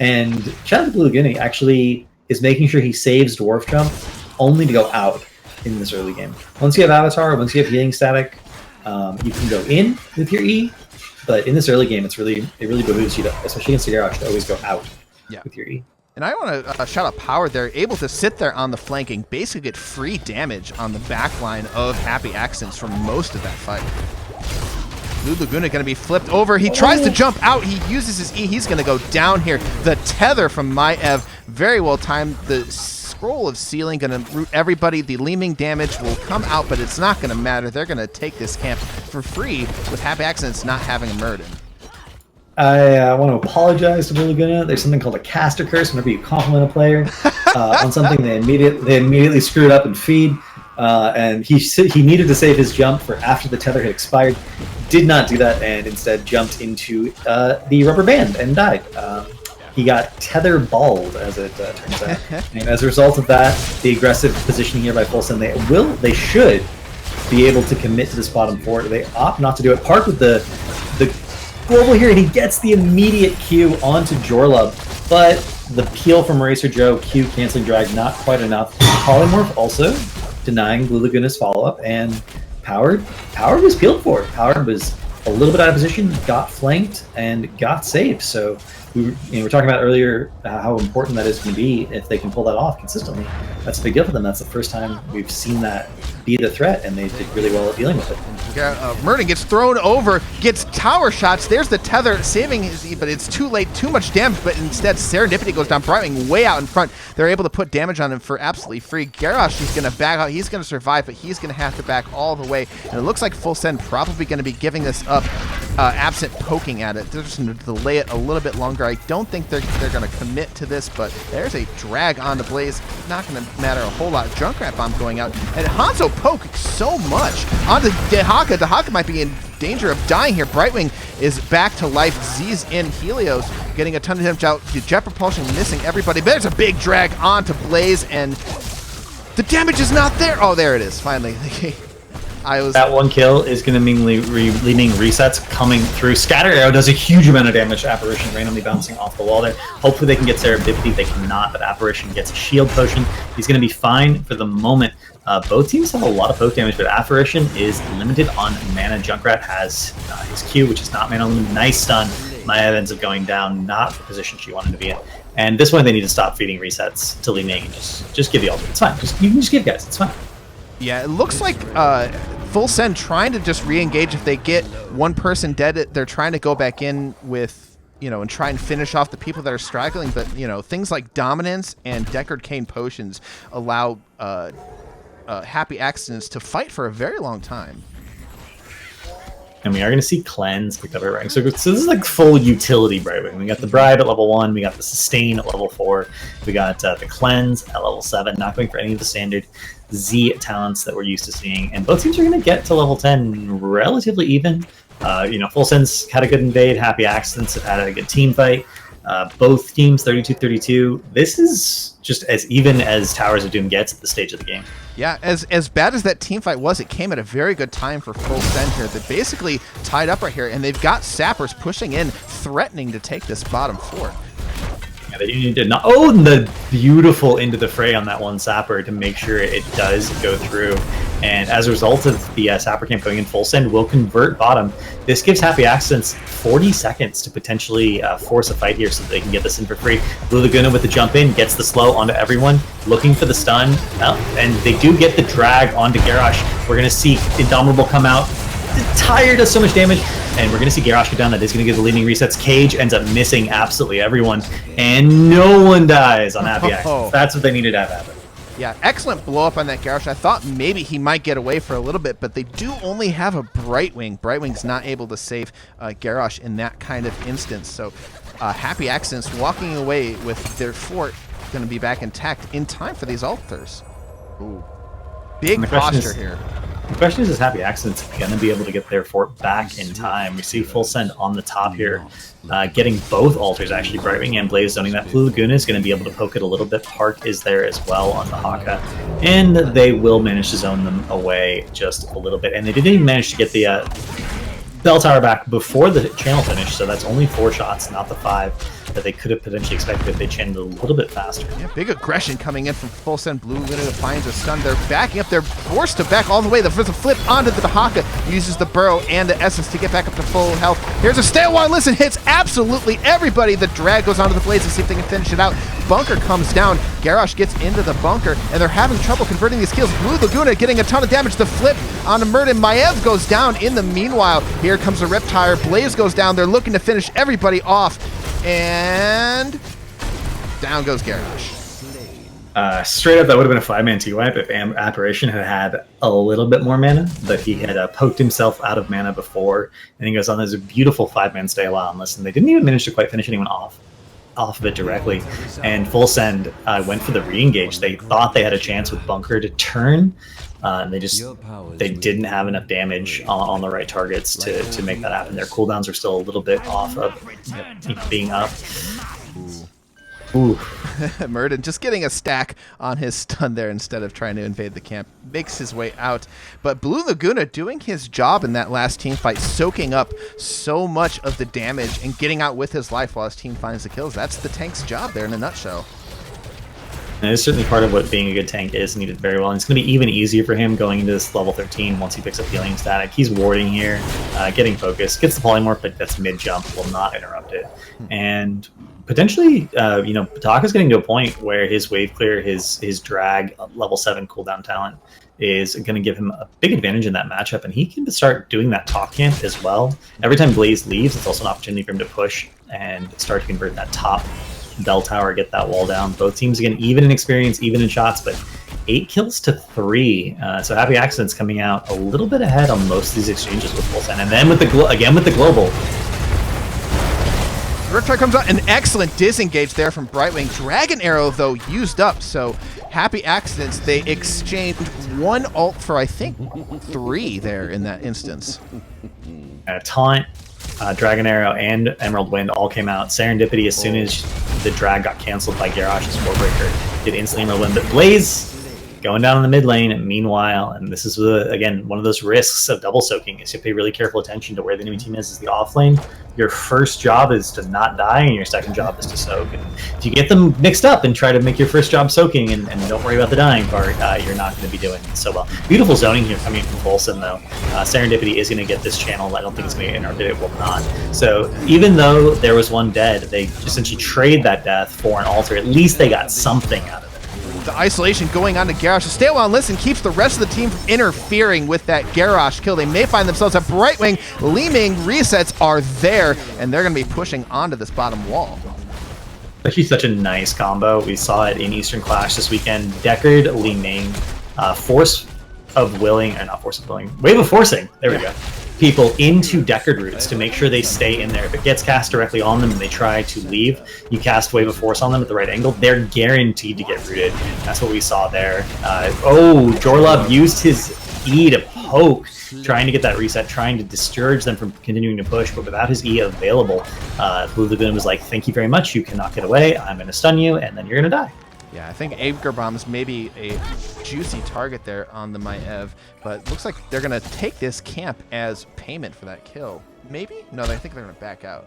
And shout out to Blue Laguna actually is making sure he saves Dwarf Jump only to go out in this early game. Once you have Avatar, once you have Healing Static, you can go in with your E. But in this early game, it really behooves you to, especially against the Garrosh, to always go out with your E. And I want to shout out Power. They're able to sit there on the flanking, basically get free damage on the back line of Happy Accents for most of that fight. Blue Laguna going to be flipped over. He tries to jump out. He uses his E. He's going to go down here. The tether from Maiev, very well timed. The Scroll of Sealing going to root everybody. The Leaming damage will come out, but it's not going to matter. They're going to take this camp for free with Happy Accidents not having a Murden. I want to apologize to Blue Laguna. There's something called a caster curse. Whenever you compliment a player on something, they immediately screw it up and feed. And he needed to save his jump for after the tether had expired. Did not do that, and instead jumped into the rubber band and died. He got tether balled, as it turns out. And as a result of that, the aggressive positioning here by Fulson, they should be able to commit to this bottom fort. They opt not to do it. Park with the global here, and he gets the immediate Q onto Jorlub, but the peel from Racer Joe, Q canceling drag, not quite enough. Polymorph also denying Blue Laguna's follow-up, and Powered was peeled for. Powered was a little bit out of position, got flanked, and got saved. So we were talking about earlier how important that is going to be if they can pull that off consistently. That's a big deal for them. That's the first time we've seen that be the threat, and they did really well at dealing with it. Yeah, Murden gets thrown over, gets tower shots. There's the tether saving his, but it's too late, too much damage. But instead, Serendipity goes down, Brightwing way out in front. They're able to put damage on him for absolutely free. Garrosh is going to back out. He's going to survive, but he's going to have to back all the way. And it looks like Full Send probably going to be giving this up, absent poking at it. They're just going to delay it a little bit longer. I don't think they're going to commit to this, but there's a drag on the Blaze. Not going to matter a whole lot. Junkrat Bomb going out, and Hanzo poke so much onto Dehaka. Dehaka might be in danger of dying here. Brightwing is back to life. Z's in. Helios getting a ton of damage out. The Jet Propulsion missing everybody. But there's a big drag onto Blaze, and the damage is not there. Oh, there it is. Finally. That one kill is going to mean leading resets coming through. Scatter Arrow does a huge amount of damage to Apparition, randomly bouncing off the wall there. Hopefully they can get Serendipity. They cannot, but Apparition gets a shield potion. He's going to be fine for the moment. Both teams have a lot of poke damage, but Apparition is limited on mana. Junkrat has his Q, which is not mana limited. Nice stun. Maya ends up going down, not the position she wanted to be in. And this one they need to stop feeding resets to Li Ning and just give the ultimate. It's fine. You can just give, guys. It's fine. Yeah, it looks like Full Send trying to just re-engage. If they get one person dead, they're trying to go back in with, and try and finish off the people that are straggling. But, things like Dominance and Deckard Cane Potions allow Happy Accidents to fight for a very long time. And we are going to see Cleanse picked up at rank. So this is like full utility Bribing. We got the Bribe at level 1, we got the Sustain at level 4, we got the Cleanse at level 7, not going for any of the standard Z talents that we're used to seeing. And both teams are going to get to level 10 relatively even. Full Send's had a good invade, Happy Accidents have had a good team fight. Both teams 32-32. This is just as even as Towers of Doom gets at the stage of the game. Yeah, as bad as that team fight was, it came at a very good time for Full Send here. They're basically tied up right here, and they've got Sappers pushing in, threatening to take this bottom fort. Yeah, they need to not. Oh, and the beautiful into the fray on that one Sapper to make sure it does go through. And as a result of the Sapper camp going in, Full Send will convert bottom. This gives Happy Accidents 40 seconds to potentially force a fight here so that they can get this in for free. Blue Laguna with the jump in gets the slow onto everyone, looking for the stun. And they do get the drag onto Garrosh. We're going to see Indomitable come out. The tire does so much damage, and we're going to see Garrosh go down. That is going to get the leading resets. Cage ends up missing absolutely everyone, and no one dies on Happy Accidents. That's what they needed to have happen. Yeah, excellent blow up on that Garrosh. I thought maybe he might get away for a little bit, but they do only have a Brightwing. Brightwing's not able to save Garrosh in that kind of instance. So Happy Accidents walking away with their fort going to be back intact in time for these altars. Ooh, big posture here. The question is Happy Accidents going to be able to get their fort back in time? We see Full Send on the top here, getting both altars actually, Brightwing and Blaze zoning that. Blue Laguna is going to be able to poke it a little bit. Park is there as well on the Haka, and they will manage to zone them away just a little bit. And they didn't even manage to get the bell tower back before the channel finish, so that's only 4 shots, not the 5 that they could have potentially expected if they channeled a little bit faster. Yeah, big aggression coming in from Full Send. Blue Laguna finds a stun. They're backing up. They're forced to back all the way. The first flip onto the Haka, uses the Burrow and the Essence to get back up to full health. Here's a stay while listen, hits absolutely everybody. The drag goes onto the Blaze to see if they can finish it out. Bunker comes down. Garrosh gets into the bunker, and they're having trouble converting these kills. Blue Laguna getting a ton of damage. The flip on Murden. Maev goes down in the meanwhile. Here comes the Reptire. Blaze goes down. They're looking to finish everybody off. And down goes Garrosh. Straight up, that would have been a 5-man T-wipe if Apparition had had a little bit more mana, but he had poked himself out of mana before, and he goes on this beautiful 5-man stay a while and listen. They didn't even manage to quite finish anyone off of it directly, and Full Send went for the re-engage. They thought they had a chance with Bunker to turn, and they didn't have enough damage on the right targets to make that happen. Their cooldowns are still a little bit off of being up. Ooh. Murden just getting a stack on his stun there instead of trying to invade the camp. Makes his way out. But Blue Laguna doing his job in that last team fight, soaking up so much of the damage and getting out with his life while his team finds the kills. That's the tank's job there in a nutshell. And it's certainly part of what being a good tank is, and he did very well. And it's going to be even easier for him going into this level 13 once he picks up healing static. He's warding here, getting focused, gets the polymorph, but that's mid-jump, will not interrupt it. And potentially, Taka's getting to a point where his wave clear, his drag level 7 cooldown talent is going to give him a big advantage in that matchup, and he can start doing that top camp as well. Every time Blaze leaves, it's also an opportunity for him to push and start to convert that top bell tower, get that wall down. Both teams, again, even in experience, even in shots, but 8 kills to 3. So Happy Accidents coming out a little bit ahead on most of these exchanges with Full Send. And then with the global. Riptide comes out, an excellent disengage there from Brightwing. Dragon Arrow, though, used up, so Happy Accidents, they exchanged 1 ult for, I think, 3 there in that instance. Taunt, Dragon Arrow, and Emerald Wind all came out. Serendipity, as soon as the drag got canceled by Garrosh's Warbreaker, did instantly Emerald Wind. But Blaze going down in the mid lane, meanwhile, and this is, again, one of those risks of double soaking, is you pay really careful attention to where the enemy team is the off lane. Your first job is to not die, and your second job is to soak. And if you get them mixed up and try to make your first job soaking and don't worry about the dying part, you're not going to be doing so well. Beautiful zoning here coming from Volson, though. Serendipity is going to get this channel. I don't think it's going to get interrupted. It will not. So even though there was one dead, they essentially trade that death for an altar. At least they got something out of it. The isolation going on to Garrosh. Stay a while and listen keeps the rest of the team from interfering with that Garrosh kill. They may find themselves at Brightwing. Li Ming resets are there, and they're going to be pushing onto this bottom wall. Actually, such a nice combo. We saw it in Eastern Clash this weekend. Deckard, Li Ming, Force of Willing, or not Force of Willing, Wave of Forcing. There we go. People into Deckard roots to make sure they stay in there. If it gets cast directly on them and they try to leave, you cast Wave of Force on them at the right angle, they're guaranteed to get rooted. That's what we saw there. Jorlov used his E to poke, trying to get that reset, trying to discourage them from continuing to push, but without his E available, Blue Lagoon was like, thank you very much, you cannot get away, I'm going to stun you, and then you're going to die. Yeah, I think Aegir Bomb's maybe a juicy target there on the Maev, but looks like they're going to take this camp as payment for that kill. Maybe? No, I think they're going to back out.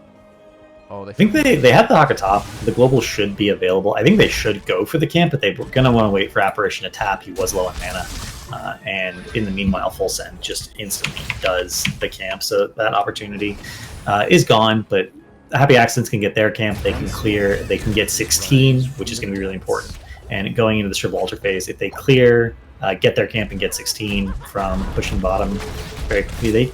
Oh, I think they had the Haka top. The global should be available. I think they should go for the camp, but they're going to want to wait for Apparition to tap. He was low on mana. And in the meanwhile, Full Send just instantly does the camp. So that opportunity is gone, but Happy Accidents can get their camp, they can clear, they can get 16, which is going to be really important. And going into the Triple Altar phase, if they clear, get their camp and get 16 from pushing bottom very quickly,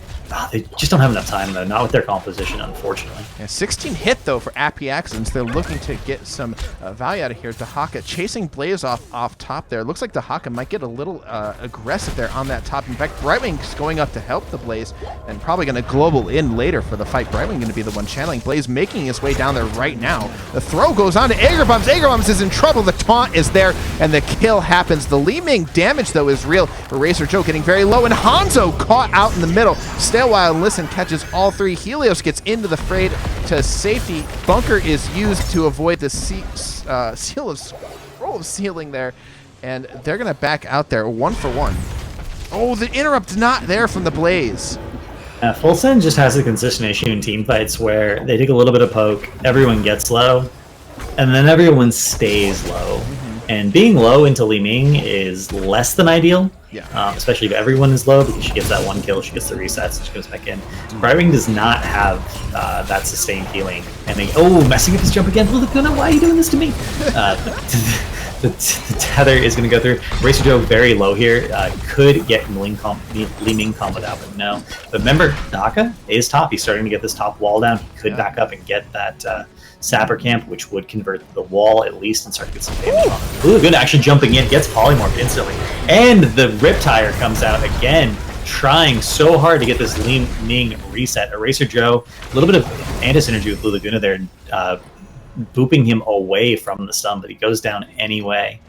they just don't have enough time, though, not with their composition, unfortunately. Yeah, 16 hit, though, for Happy Accidents. They're looking to get some value out of here. Dahaka chasing Blaze off top there. Looks like Dahaka might get a little aggressive there on that top. In fact, Brightwing's going up to help the Blaze and probably going to global in later for the fight. Brightwing going to be the one channeling. Blaze making his way down there right now. The throw goes on to Aegir Bombs. Aegir Bombs is in trouble. The taunt is there, and the kill happens. The Li Ming damage, though, is real. Eraser Joe getting very low, and Hanzo caught out in the middle. Stay a while and listen catches all 3. Helios gets into the fray to safety. Bunker is used to avoid the seal of scroll of sealing there, and they're going to back out there 1 for 1. Oh, the interrupt not there from the Blaze. Full Send just has a consistent issue in team fights where they take a little bit of poke, everyone gets low, and then everyone stays low. And being low into Li Ming is less than ideal, especially if everyone is low, because she gets that 1 kill, she gets the resets, and she goes back in. Brightwing does not have that sustained healing. And messing up his jump again. Laguna, why are you doing this to me? The tether is going to go through. Racer Joe very low here. Could get Li Ming comboed out, but no. But remember, Daka is top. He's starting to get this top wall down. He could back up and get that Sapper Camp, which would convert the wall at least and start to get some damage on it. Ooh, good, actually jumping in, gets polymorphed instantly. And the Riptire comes out again, trying so hard to get this Li Ming reset. Eraser Joe, a little bit of anti-synergy with Blue Laguna there, booping him away from the stun, but he goes down anyway.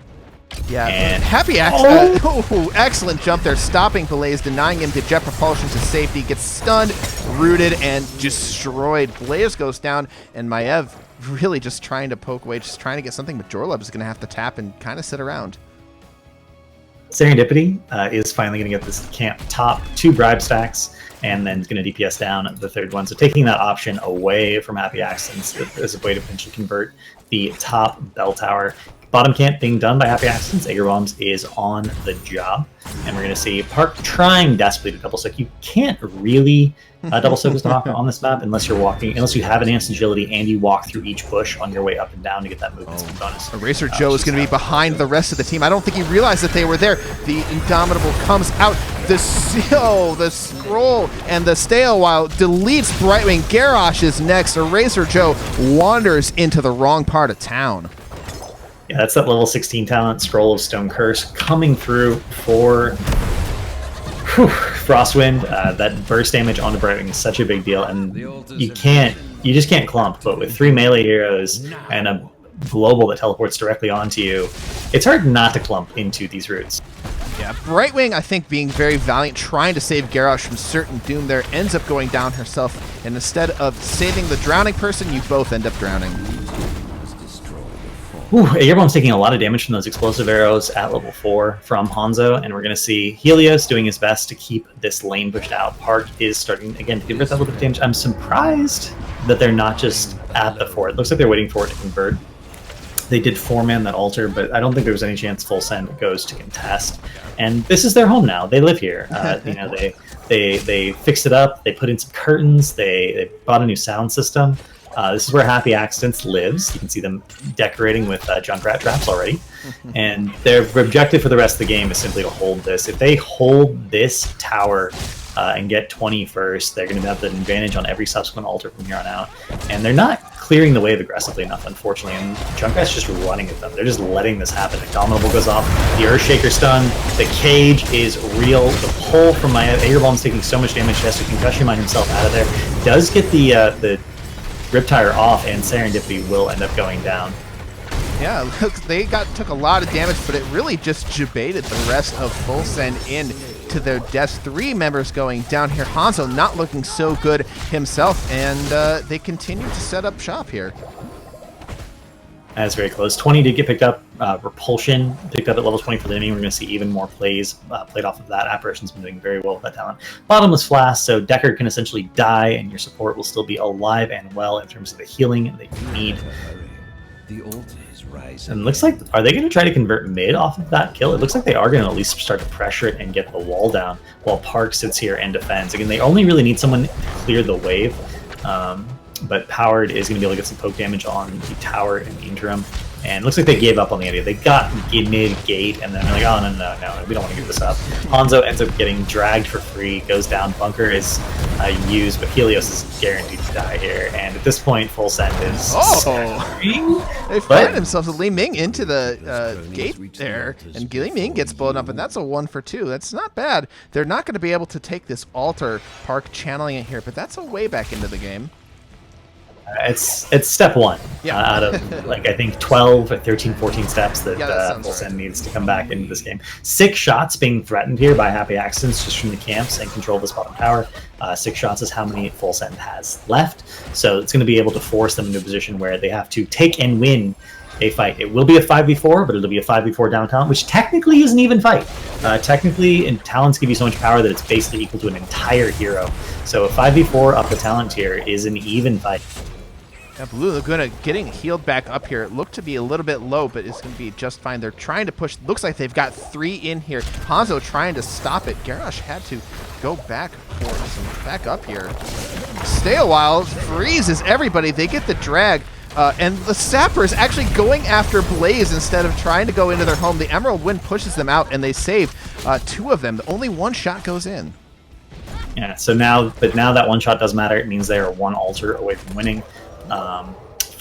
Yeah, and Happy Access. Excellent jump there, stopping Blaze, denying him the jet propulsion to safety. Gets stunned, rooted, and destroyed. Blaze goes down, and Maev really just trying to poke away, just trying to get something, but Jorlub is going to have to tap and kind of sit around. Serendipity is finally going to get this camp top 2 bribe stacks, and then going to DPS down the 3rd one. So taking that option away from Happy Accidents as a way to potentially convert the top bell tower. Bottom camp being done by Happy Accidents. Aegir Bombs is on the job, and we're going to see Park trying desperately to double stick. You can't really double stick with Tanaka on this map unless you have enhanced agility and you walk through each bush on your way up and down to get that movement speed bonus. Eraser Joe is going to be behind the rest of the team. I don't think he realized that they were there. The Indomitable comes out. The scroll and the stay a while deletes Brightwing. Garrosh is next. Eraser Joe wanders into the wrong part of town. Yeah, that's that level 16 talent, Scroll of Stone Curse, coming through for Frostwind. That burst damage on the Brightwing is such a big deal, and you just can't clump. But with 3 melee heroes and a global that teleports directly onto you, it's hard not to clump into these roots. Yeah, Brightwing, I think, being very valiant, trying to save Garrosh from certain doom there, ends up going down herself, and instead of saving the drowning person, you both end up drowning. Aegir Bomb's taking a lot of damage from those explosive arrows at level 4 from Hanzo, and we're going to see Helios doing his best to keep this lane pushed out. Park is starting, again, to convert that little bit of damage. I'm surprised that they're not just at the fort. It looks like they're waiting for it to convert. They did 4-man that altar, but I don't think there was any chance Full Send goes to contest. And this is their home now. They live here. You know, they fixed it up. They put in some curtains. They bought a new sound system. This is where Happy Accidents lives. You can see them decorating with Junkrat traps already. And their objective for the rest of the game is simply to hold this. If they hold this tower and get 20 first, they're going to have the advantage on every subsequent altar from here on out. And they're not clearing the wave aggressively enough, unfortunately. And Junkrat's just running at them. They're just letting this happen. Indomitable goes off. The Earthshaker stun. The cage is real. The pull from my Aegir Bomb's taking so much damage. He has to concussion mine himself out of there. Does get the Riptire off, and Serendipity will end up going down. Yeah, look, they took a lot of damage, but it really just jebaited the rest of Full Send in to their deaths. 3 members going down here. Hanzo not looking so good himself, and they continue to set up shop here. That's very close. 20 did get picked up. Repulsion picked up at level 20 for the enemy. We're going to see even more plays played off of that. Apparition's been doing very well with that talent. Bottomless Flask, so Decker can essentially die, and your support will still be alive and well in terms of the healing that you need. And it looks like, are they going to try to convert mid off of that kill? It looks like they are going to at least start to pressure it and get the wall down while Park sits here and defends. Again, they only really need someone to clear the wave. But Powered is going to be able to get some poke damage on the tower in the interim. And it looks like they gave up on the idea. They got mid-gate, and then they're like, oh, no, we don't want to give this up. Hanzo ends up getting dragged for free, goes down. Bunker is used, but Helios is guaranteed to die here. And at this point, Full Send is They find themselves with Li Ming into the gate there, and Li Ming gets blown up, and that's a 1-for-2. That's not bad. They're not going to be able to take this altar, Park channeling it here, but that's a way back into the game. It's step 1 out of, like, I think 12 or 13, 14 steps that Full Send needs to come back into this game. 6 shots being threatened here by Happy Accidents just from the camps and control of this bottom tower. 6 shots is how many Full Send has left. So it's going to be able to force them into a position where they have to take and win a fight. It will be a 5v4, but it'll be a 5v4 down talent, which technically is an even fight. Technically, and talents give you so much power that it's basically equal to an entire hero. So a 5v4 up the talent tier is an even fight. Yeah, Blue Laguna getting healed back up here. It looked to be a little bit low, but it's going to be just fine. They're trying to push. Looks like they've got 3 in here. Hanzo trying to stop it. Garrosh had to go back for some back up here. Stay a while. Freezes everybody. They get the drag. And the Sappers actually going after Blaze instead of trying to go into their home. The Emerald Wind pushes them out, and they save 2 of them. Only 1 shot goes in. Yeah, so now that 1 shot does matter. It means they are 1 altar away from winning.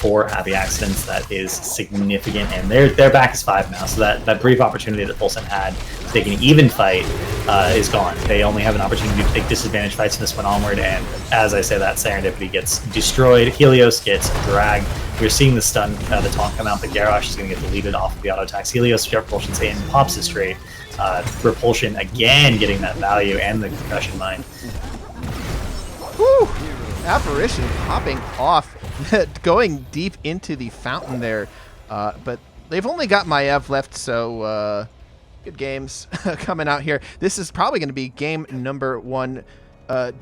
for Happy Accidents that is significant, and their back is 5 now, so that brief opportunity that Volsen had to take an even fight is gone. They only have an opportunity to take disadvantage fights from this one onward, and as I say that, Serendipity gets destroyed, Helios gets dragged. We're seeing the stun, the taunt come out, the Garrosh is going to get deleted off of the auto attacks. Helios, Repulsion's in, pops his trade. Repulsion again getting that value and the concussion mine. Woo! Apparition popping off, going deep into the fountain there. But they've only got Maiev left, so good games coming out here. This is probably going to be game number 1.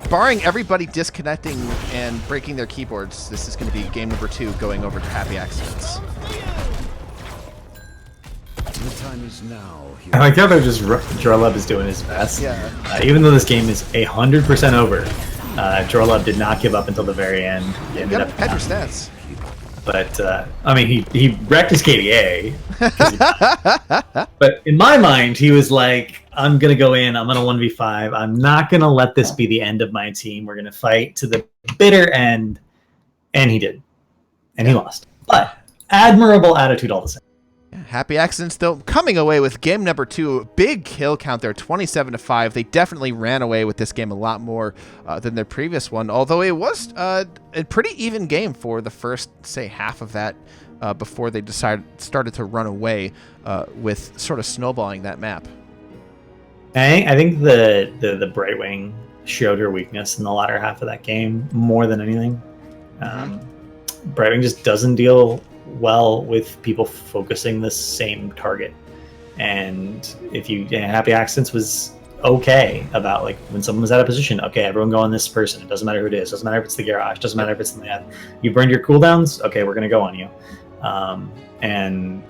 Barring everybody disconnecting and breaking their keyboards, this is going to be game number 2 going over to Happy Accidents. The time is now. I like how they're just Jorlub is doing his best. Yeah. Even though this game is 100% over, Jorlub did not give up until the very end. He ended up had your stats. But I mean, he wrecked his KDA. But in my mind, he was like, "I'm gonna go in. I'm gonna 1v5. I'm not gonna let this be the end of my team. We're gonna fight to the bitter end." And he did, and he lost. But admirable attitude all the same. Happy Accidents, though, coming away with game number 2. Big kill count there, 27-5. They definitely ran away with this game a lot more than their previous one, although it was a pretty even game for the first, say, half of that before they started to run away with sort of snowballing that map. I think the Brightwing showed her weakness in the latter half of that game more than anything. Brightwing just doesn't deal well with people focusing the same target, and if you Happy Accidents was okay about like when someone was out of position, okay, everyone go on this person, it doesn't matter who it is, doesn't matter if it's the Garage, doesn't matter if it's the Math, you burned your cooldowns, okay, we're gonna go on you. And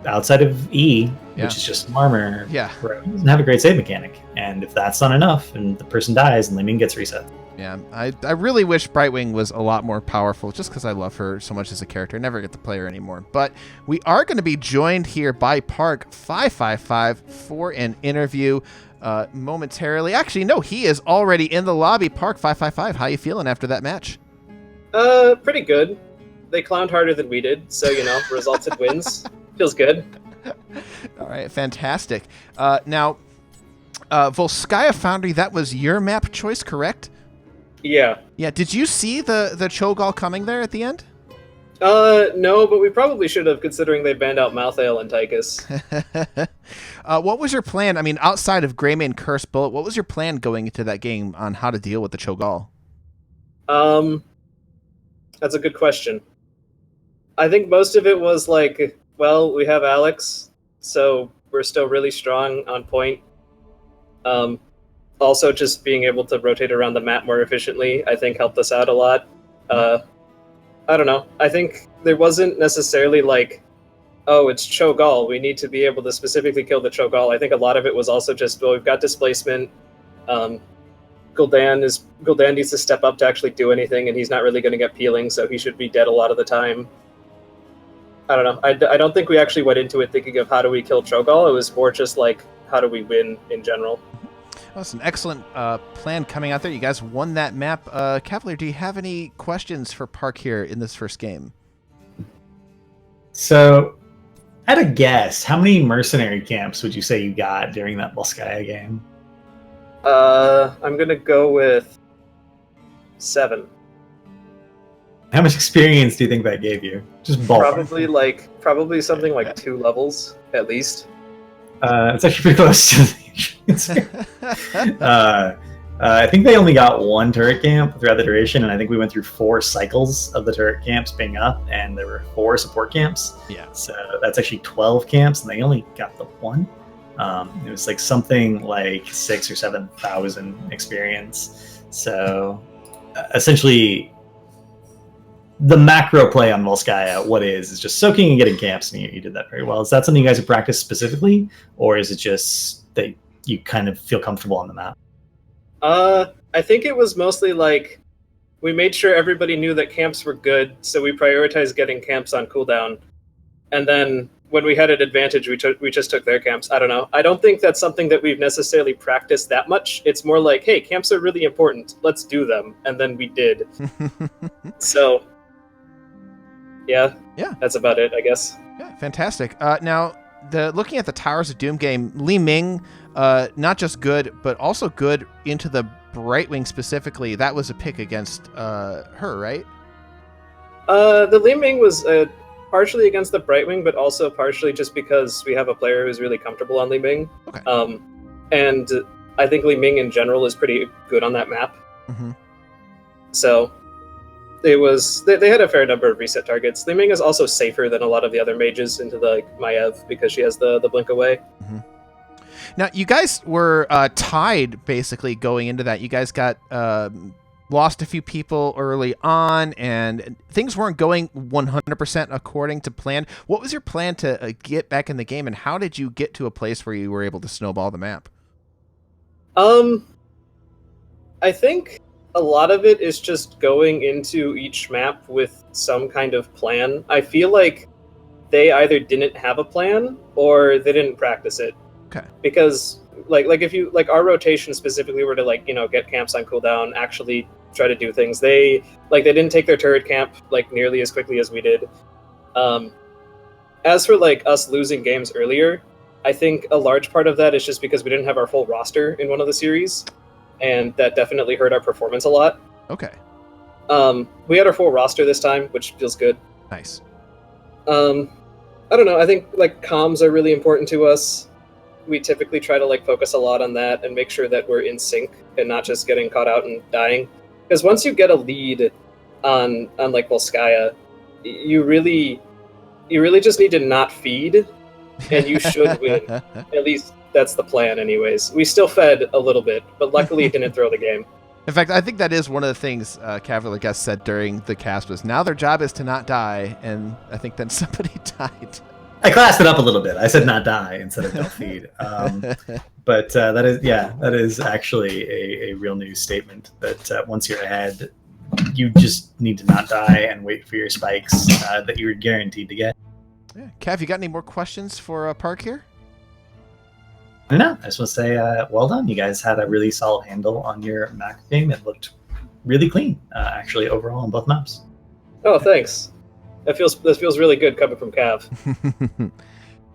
outside of E, which is just armor, doesn't have a great save mechanic, and if that's not enough and the person dies, and Liming gets reset. Yeah, I really wish Brightwing was a lot more powerful, just because I love her so much as a character. I never get to play her anymore. But we are going to be joined here by Park555 for an interview momentarily. Actually, no, he is already in the lobby. Park555, how you feeling after that match? Pretty good. They clowned harder than we did, so, resulted wins. Feels good. All right, fantastic. Now, Volskaya Foundry, that was your map choice, correct? Yeah. Yeah, did you see the Cho'Gall coming there at the end? No, but we probably should have, considering they banned out Malthael and Tychus. What was your plan? I mean, outside of Greymane Curse Bullet, what was your plan going into that game on how to deal with the Cho'Gall? That's a good question. I think most of it was like, well, we have Alex, so we're still really strong on point. Also, just being able to rotate around the map more efficiently, I think, helped us out a lot. I don't know. I think there wasn't necessarily like, oh, it's Cho'Gall, we need to be able to specifically kill the Cho'Gall. I think a lot of it was also just, well, we've got displacement. Gul'dan needs to step up to actually do anything, and he's not really going to get peeling, so he should be dead a lot of the time. I don't know. I don't think we actually went into it thinking of how do we kill Cho'Gall. It was more just like, how do we win in general. Well, it's an excellent plan coming out there. You guys won that map. Cavalier, do you have any questions for Park here in this first game? So, at a guess, how many mercenary camps would you say you got during that Volskaya game? I'm going to go with 7. How much experience do you think that gave you? Just ballpark. Probably something like 2 levels, at least. It's actually pretty close to the I think they only got 1 turret camp throughout the duration, and I think we went through 4 cycles of the turret camps being up, and there were 4 support camps. Yeah. So that's actually 12 camps, and they only got the 1. It was like something like 6,000 or 7,000 experience. So essentially, the macro play on Volskaya, what is just soaking and getting camps, and you did that very well. Is that something you guys have practiced specifically, or is it just that you kind of feel comfortable on the map? I think it was mostly like, we made sure everybody knew that camps were good, so we prioritized getting camps on cooldown. And then when we had an advantage, we just took their camps. I don't know. I don't think that's something that we've necessarily practiced that much. It's more like, hey, camps are really important. Let's do them. And then we did. So Yeah, Yeah. that's about it, I guess. Yeah, fantastic. Now, looking at the Towers of Doom game, Li Ming, not just good, but also good into the Brightwing specifically. That was a pick against her, right? The Li Ming was partially against the Brightwing, but also partially just because we have a player who's really comfortable on Li Ming. Okay. And I think Li Ming in general is pretty good on that map. Mm-hmm. So it was they had a fair number of reset targets. Li Ming is also safer than a lot of the other mages into the Maiev because she has the blink away. Mm-hmm. Now, you guys were tied basically going into that. You guys got lost a few people early on, and things weren't going 100% according to plan. What was your plan to get back in the game, and how did you get to a place where you were able to snowball the map? I think a lot of it is just going into each map with some kind of plan. I feel like they either didn't have a plan or they didn't practice it. Okay. Because like if you like our rotation specifically were to like, you know, get camps on cooldown, actually try to do things. They didn't take their turret camp like nearly as quickly as we did. As for like us losing games earlier, I think a large part of that is just because we didn't have our full roster in one of the series, and that definitely hurt our performance a lot. Okay. We had our full roster this time, which feels good. Nice. I don't know. I think like comms are really important to us. We typically try to like focus a lot on that and make sure that we're in sync and not just getting caught out and dying. Because once you get a lead on like Volskaya, you really just need to not feed, and you should win. At least that's the plan, anyways. We still fed a little bit, but luckily it didn't throw the game. In fact, I think that is one of the things Cavalier Guest said during the cast was now their job is to not die, and I think then somebody died. I classed it up a little bit. I said not die instead of don't feed. But that is actually a real news statement that once you're ahead, you just need to not die and wait for your spikes that you're guaranteed to get. Yeah. Cav, you got any more questions for Park here? No, I just want to say well done. You guys had a really solid handle on your Mac game. It looked really clean, actually, overall on both maps. Oh, thanks. This feels really good coming from Cav.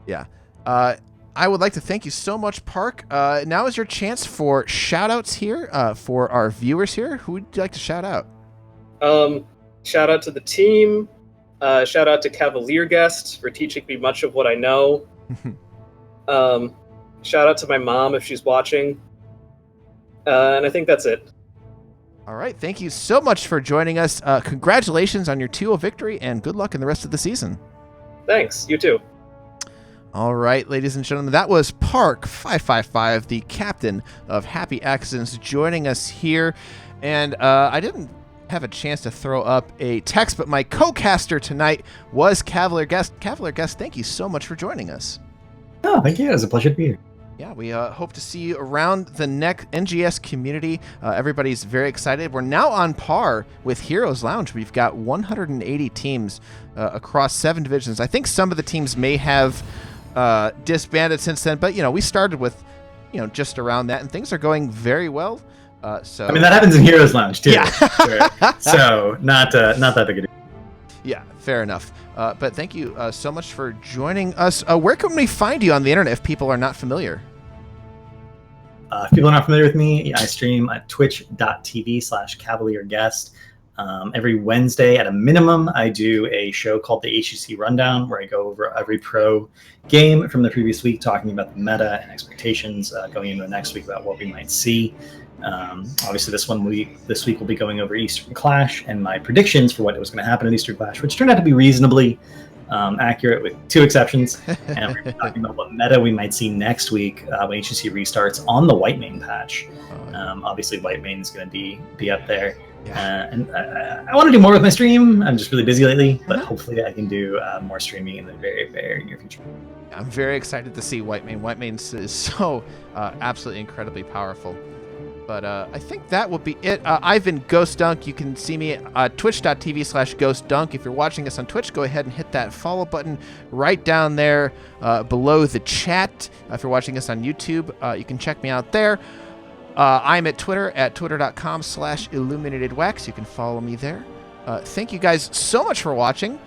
Yeah. I would like to thank you so much, Park. Now is your chance for shout-outs here for our viewers here. Who would you like to shout out? Shout out to the team. Shout out to Cavalier Guest for teaching me much of what I know. Shout out to my mom if she's watching. And I think that's it. All right. Thank you so much for joining us. Congratulations on your 2-0 victory, and good luck in the rest of the season. Thanks. You too. All right, ladies and gentlemen, that was Park555, the captain of Happy Accidents, joining us here. And I didn't have a chance to throw up a text, but my co-caster tonight was Cavalier Guest. Cavalier Guest, thank you so much for joining us. Oh, thank you. It was a pleasure to be here. Yeah, we hope to see you around the NGS community. Everybody's very excited. We're now on par with Heroes Lounge. We've got 180 teams across 7 divisions. I think some of the teams may have disbanded since then, but we started with just around that, and things are going very well. So I mean, that happens in Heroes Lounge too. Yeah. So not that big a deal. Yeah, fair enough. But thank you so much for joining us. Where can we find you on the internet if people are not familiar? If people are not familiar with me, I stream at twitch.tv/CavalierGuest. Every Wednesday at a minimum, I do a show called the HCC Rundown, where I go over every pro game from the previous week, talking about the meta and expectations going into the next week about what we might see. Obviously, this week we'll be going over Eastern Clash and my predictions for what was going to happen in Eastern Clash, which turned out to be reasonably accurate with 2 exceptions. And we're talking about what meta we might see next week when HCC restarts on the White Main patch. Obviously, White Main is going to be up there. And I want to do more with my stream. I'm just really busy lately, but hopefully I can do more streaming in the very, very near future. I'm very excited to see White Main. White Main is so absolutely incredibly powerful. But I think that will be it. I've been Ghost Dunk. You can see me at twitch.tv/GhostDunk. If you're watching us on Twitch, go ahead and hit that follow button right down there below the chat. If you're watching us on YouTube, you can check me out there. I'm at Twitter at twitter.com/illuminatedwax. You can follow me there. Thank you guys so much for watching.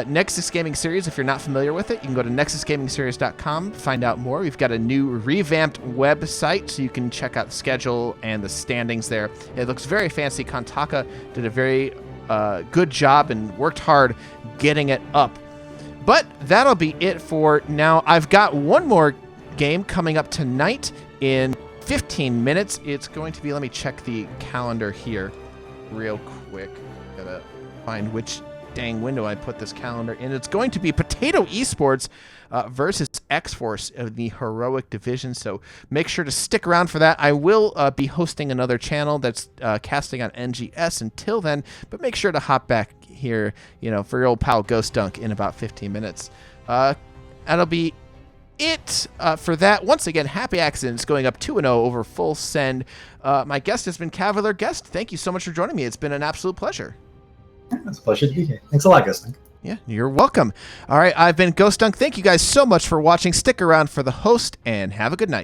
Nexus Gaming Series, if you're not familiar with it, you can go to nexusgamingseries.com, find out more. We've got a new revamped website, so you can check out the schedule and the standings there. It looks very fancy. Kantaka did a very good job and worked hard getting it up. But that'll be it for now. I've got one more game coming up tonight in 15 minutes. It's going to be, let me check the calendar here real quick. Gotta find which dang window I put this calendar in. It's going to be Potato Esports versus X-Force of the Heroic Division, so make sure to stick around for that. I will be hosting another channel that's casting on NGS until then, but make sure to hop back here, for your old pal Ghost Dunk in about 15 minutes. That'll be it for that. Once again, Happy Accidents going up 2-0 over Full Send. My guest has been Cavalier Guest. Thank you so much for joining me. It's been an absolute pleasure. It's a pleasure to be here. Thanks a lot, Ghost Dunk. Yeah, you're welcome. All right, I've been Ghost Dunk. Thank you guys so much for watching. Stick around for the host, and have a good night.